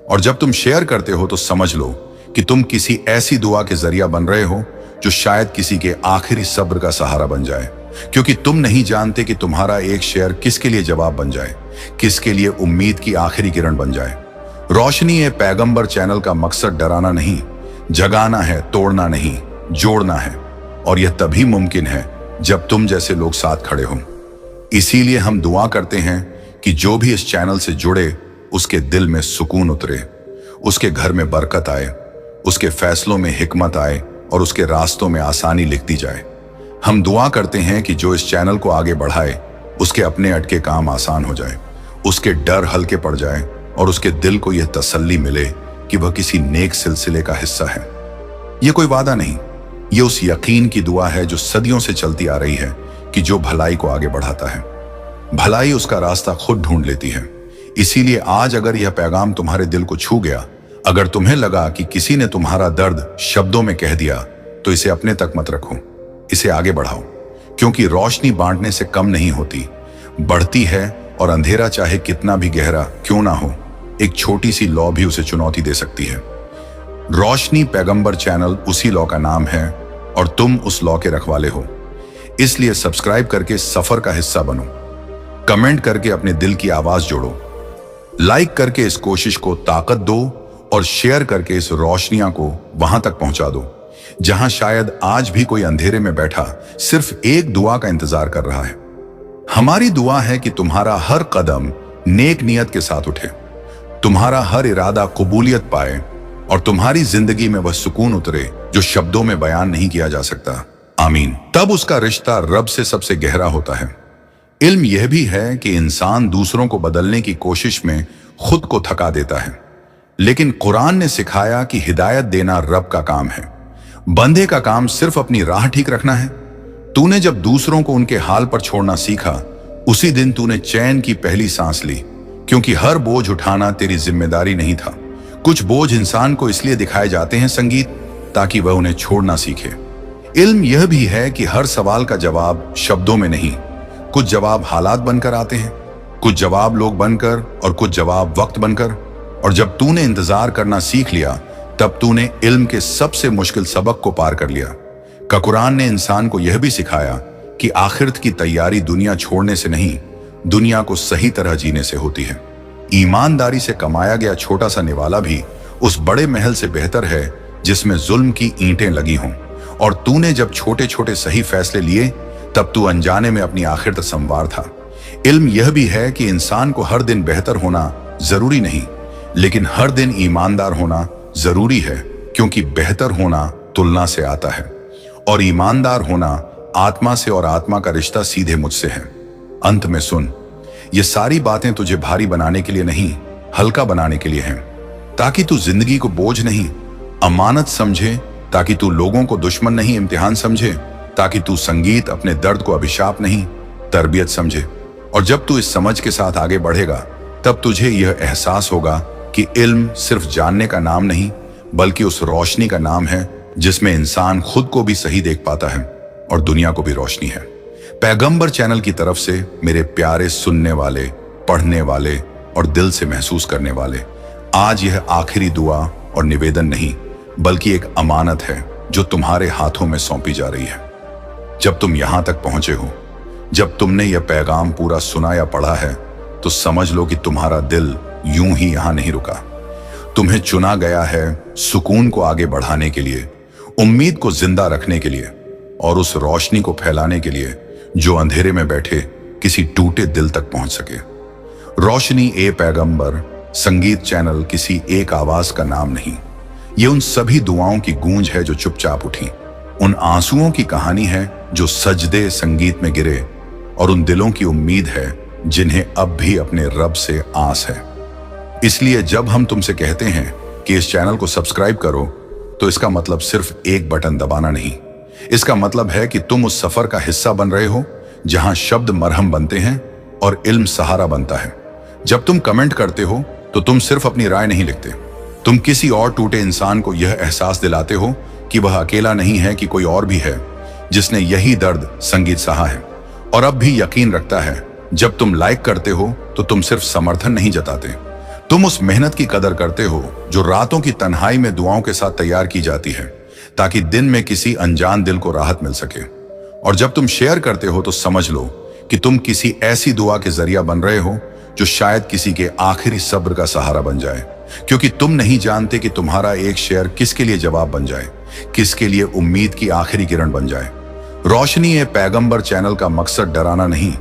और जब तुम शेयर करते हो तो समझ लो कि तुम किसी ऐसी दुआ के जरिया बन रहे हो जो शायद किसी के आखिरी सब्र का सहारा बन जाए, क्योंकि तुम नहीं जानते कि तुम्हारा एक शेयर किसके लिए जवाब बन जाए, किसके लिए उम्मीद की आखिरी किरण बन जाए। रोशनी ए पैगंबर चैनल का मकसद डराना नहीं, जगाना है, तोड़ना नहीं, जोड़ना है। और यह तभी मुमकिन है जब तुम जैसे लोग साथ खड़े हो। इसीलिए हम दुआ करते हैं कि जो भी इस चैनल से जुड़े उसके दिल में सुकून उतरे, उसके घर में बरकत आए, उसके फैसलों में हिकमत आए और उसके रास्तों में आसानी लिखती जाए। हम दुआ करते हैं कि जो इस चैनल को आगे बढ़ाए उसके अपने अटके काम आसान हो जाए, उसके डर हल्के पड़ जाए और उसके दिल को यह तसल्ली मिले कि वह किसी नेक सिलसिले का हिस्सा है। यह कोई वादा नहीं, यह उस यकीन की दुआ है जो सदियों से चलती आ रही है कि जो भलाई को आगे बढ़ाता है भलाई उसका रास्ता खुद ढूंढ लेती है। इसीलिए आज अगर यह पैगाम तुम्हारे दिल को छू गया, अगर तुम्हें लगा कि किसी ने तुम्हारा दर्द शब्दों में कह दिया, तो इसे अपने तक मत रखो, इसे आगे बढ़ाओ, क्योंकि रोशनी बांटने से कम नहीं होती, बढ़ती है। और अंधेरा चाहे कितना भी गहरा क्यों ना हो, एक छोटी सी लौ भी उसे चुनौती दे सकती है। रोशनी पैगंबर चैनल उसी लौ का नाम है और तुम उस लौ के रखवाले हो। इसलिए सब्सक्राइब करके सफर का हिस्सा बनो, कमेंट करके अपने दिल की आवाज जोड़ो, लाइक करके इस कोशिश को ताकत दो और शेयर करके इस रोशनियां को वहां तक पहुंचा दो जहां शायद आज भी कोई अंधेरे में बैठा सिर्फ एक दुआ का इंतजार कर रहा है। हमारी दुआ है कि तुम्हारा हर कदम नेक नियत के साथ उठे, तुम्हारा हर इरादा कबूलियत पाए और तुम्हारी जिंदगी में वह सुकून उतरे जो शब्दों में बयान नहीं किया जा सकता। आमीन। तब उसका रिश्ता रब से सबसे गहरा होता है। इल्म यह भी है कि इंसान दूसरों को बदलने की कोशिश में खुद को थका देता है, लेकिन कुरान ने सिखाया कि हिदायत देना रब का काम है, बंदे का काम सिर्फ अपनी राह ठीक रखना है। तूने जब दूसरों को उनके हाल पर छोड़ना सीखा, उसी दिन तूने चैन की पहली सांस ली, क्योंकि हर बोझ उठाना तेरी जिम्मेदारी नहीं था। कुछ बोझ इंसान को इसलिए दिखाए जाते हैं संगीत, ताकि वह उन्हें छोड़ना सीखे। इल्म यह भी है कि हर सवाल का जवाब शब्दों में नहीं, कुछ जवाब हालात बनकर आते हैं, कुछ जवाब लोग बनकर और कुछ जवाब वक्त बनकर। और जब तूने इंतजार करना सीख लिया, तब तूने इल्म के सबसे मुश्किल सबक को पार कर लिया। का कुरान ने इंसान को यह भी सिखाया कि आखिरत की तैयारी दुनिया छोड़ने से नहीं, दुनिया को सही तरह जीने से होती है। ईमानदारी से कमाया गया छोटा सा निवाला भी उस बड़े महल से बेहतर है जिसमें जुल्म की ईंटें लगी हों। और तूने जब छोटे छोटे सही फैसले लिए, तब तू अनजाने में अपनी आखिरत संवार था। इल्म यह भी है कि इंसान को हर दिन बेहतर होना जरूरी नहीं, लेकिन हर दिन ईमानदार होना जरूरी है, क्योंकि बेहतर होना तुलना से आता है और ईमानदार होना आत्मा से, और आत्मा का रिश्ता सीधे मुझसे है। अंत में सुन, ये सारी बातें तुझे भारी बनाने के लिए नहीं, हल्का बनाने के लिए हैं, ताकि तू जिंदगी को बोझ नहीं अमानत समझे, ताकि तू लोगों को दुश्मन नहीं इम्तिहान समझे, ताकि तू संगीत अपने दर्द को अभिशाप नहीं तरबियत समझे। और जब तू इस समझ के साथ आगे बढ़ेगा, तब तुझे यह एहसास होगा कि इल्म सिर्फ जानने का नाम नहीं, बल्कि उस रोशनी का नाम है जिसमें इंसान खुद को भी सही देख पाता है और दुनिया को भी रोशनी है। पैगंबर चैनल की तरफ से मेरे प्यारे सुनने वाले, पढ़ने वाले और दिल से महसूस करने वाले, आज यह आखिरी दुआ और निवेदन नहीं, बल्कि एक अमानत है जो तुम्हारे हाथों में सौंपी जा रही है। जब तुम यहां तक पहुंचे हो, जब तुमने यह पैगाम पूरा सुना या पढ़ा है, तो समझ लो कि तुम्हारा दिल यूं ही यहां नहीं रुका। तुम्हें चुना गया है सुकून को आगे बढ़ाने के लिए, उम्मीद को जिंदा रखने के लिए और उस रोशनी को फैलाने के लिए जो अंधेरे में बैठे किसी टूटे दिल तक पहुंच सके। रोशनी ए पैगंबर संगीत चैनल किसी एक आवाज का नाम नहीं, ये उन सभी दुआओं की गूंज है जो चुपचाप उठी, उन आंसुओं की कहानी है जो सजदे संगीत में गिरे, और उन दिलों की उम्मीद है जिन्हें अब भी अपने रब से आस है। इसलिए जब हम तुमसे कहते हैं कि इस चैनल को सब्सक्राइब करो, तो इसका मतलब सिर्फ एक बटन दबाना नहीं, इसका मतलब है कि तुम उस सफर का हिस्सा बन रहे हो जहां शब्द मरहम बनते हैं और इल्म सहारा बनता है। जब तुम कमेंट करते हो तो तुम सिर्फ अपनी राय नहीं लिखते, तुम किसी और टूटे इंसान को यह एहसास दिलाते हो कि वह अकेला नहीं है, कि कोई और भी है जिसने यही दर्द संगीत सहा है और अब भी यकीन रखता है। जब तुम लाइक करते हो तो तुम सिर्फ समर्थन नहीं जताते, तुम उस मेहनत की कदर करते हो जो रातों की तन्हाई में दुआओं के साथ तैयार की जाती है, ताकि दिन में किसी अनजान दिल को राहत मिल सके। और जब तुम शेयर करते हो तो समझ लो कि तुम किसी ऐसी दुआ के जरिया बन रहे हो जो शायद किसी के आखिरी सब्र का सहारा बन जाए, क्योंकि तुम नहीं जानते कि तुम्हारा एक शेयर किसके लिए जवाब बन जाए, किसके लिए उम्मीद की आखिरी किरण बन जाए। रोशनी ए पैगंबर चैनल का मकसद डराना नहीं,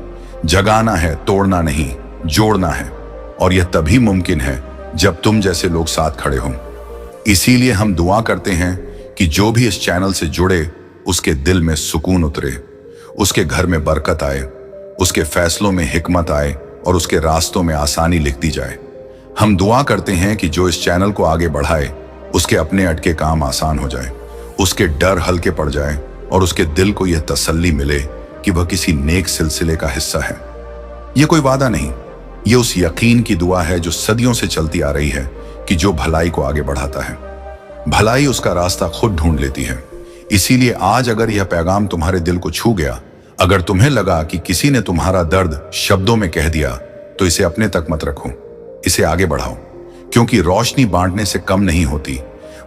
जगाना है, तोड़ना नहीं, जोड़ना है, और यह तभी मुमकिन है जब तुम जैसे लोग साथ खड़े हों। इसीलिए हम दुआ करते हैं कि जो भी इस चैनल से जुड़े उसके दिल में सुकून उतरे, उसके घर में बरकत आए, उसके फैसलों में हिकमत आए और उसके रास्तों में आसानी लिख दी जाए। हम दुआ करते हैं कि जो इस चैनल को आगे बढ़ाए उसके अपने अटके काम आसान हो जाए, उसके डर हल्के पड़ जाए और उसके दिल को यह तसल्ली मिले कि वह किसी नेक सिलसिले का हिस्सा है। यह कोई वादा नहीं, यह उस यकीन की दुआ है जो सदियों से चलती आ रही है कि जो भलाई को आगे बढ़ाता है, भलाई उसका रास्ता खुद ढूंढ लेती है। इसीलिए आज अगर यह पैगाम तुम्हारे दिल को छू गया, अगर तुम्हें लगा कि किसी ने तुम्हारा दर्द शब्दों में कह दिया, तो इसे अपने तक मत रखो, इसे आगे बढ़ाओ, क्योंकि रोशनी बांटने से कम नहीं होती,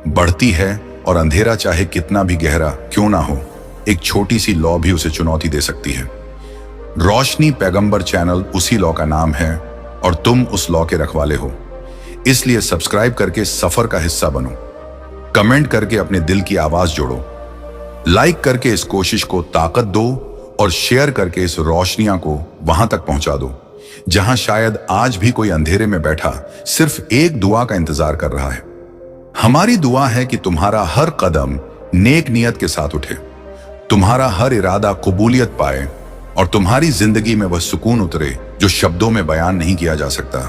बढ़ती है। और अंधेरा चाहे कितना भी गहरा क्यों ना हो, एक छोटी सी लौ भी उसे चुनौती दे सकती है। रोशनी पैगंबर चैनल उसी लौ का नाम है और तुम उस लौ के रखवाले हो। इसलिए सब्सक्राइब करके सफर का हिस्सा बनो, कमेंट करके अपने दिल की आवाज जोड़ो, लाइक करके इस कोशिश को ताकत दो और शेयर करके इस रोशनियां को वहां तक पहुंचा दो जहां शायद आज भी कोई अंधेरे में बैठा सिर्फ एक दुआ का इंतजार कर रहा है। हमारी दुआ है कि तुम्हारा हर कदम नेक नियत के साथ उठे, तुम्हारा हर इरादा कबूलियत पाए और तुम्हारी जिंदगी में वह सुकून उतरे जो शब्दों में बयान नहीं किया जा सकता।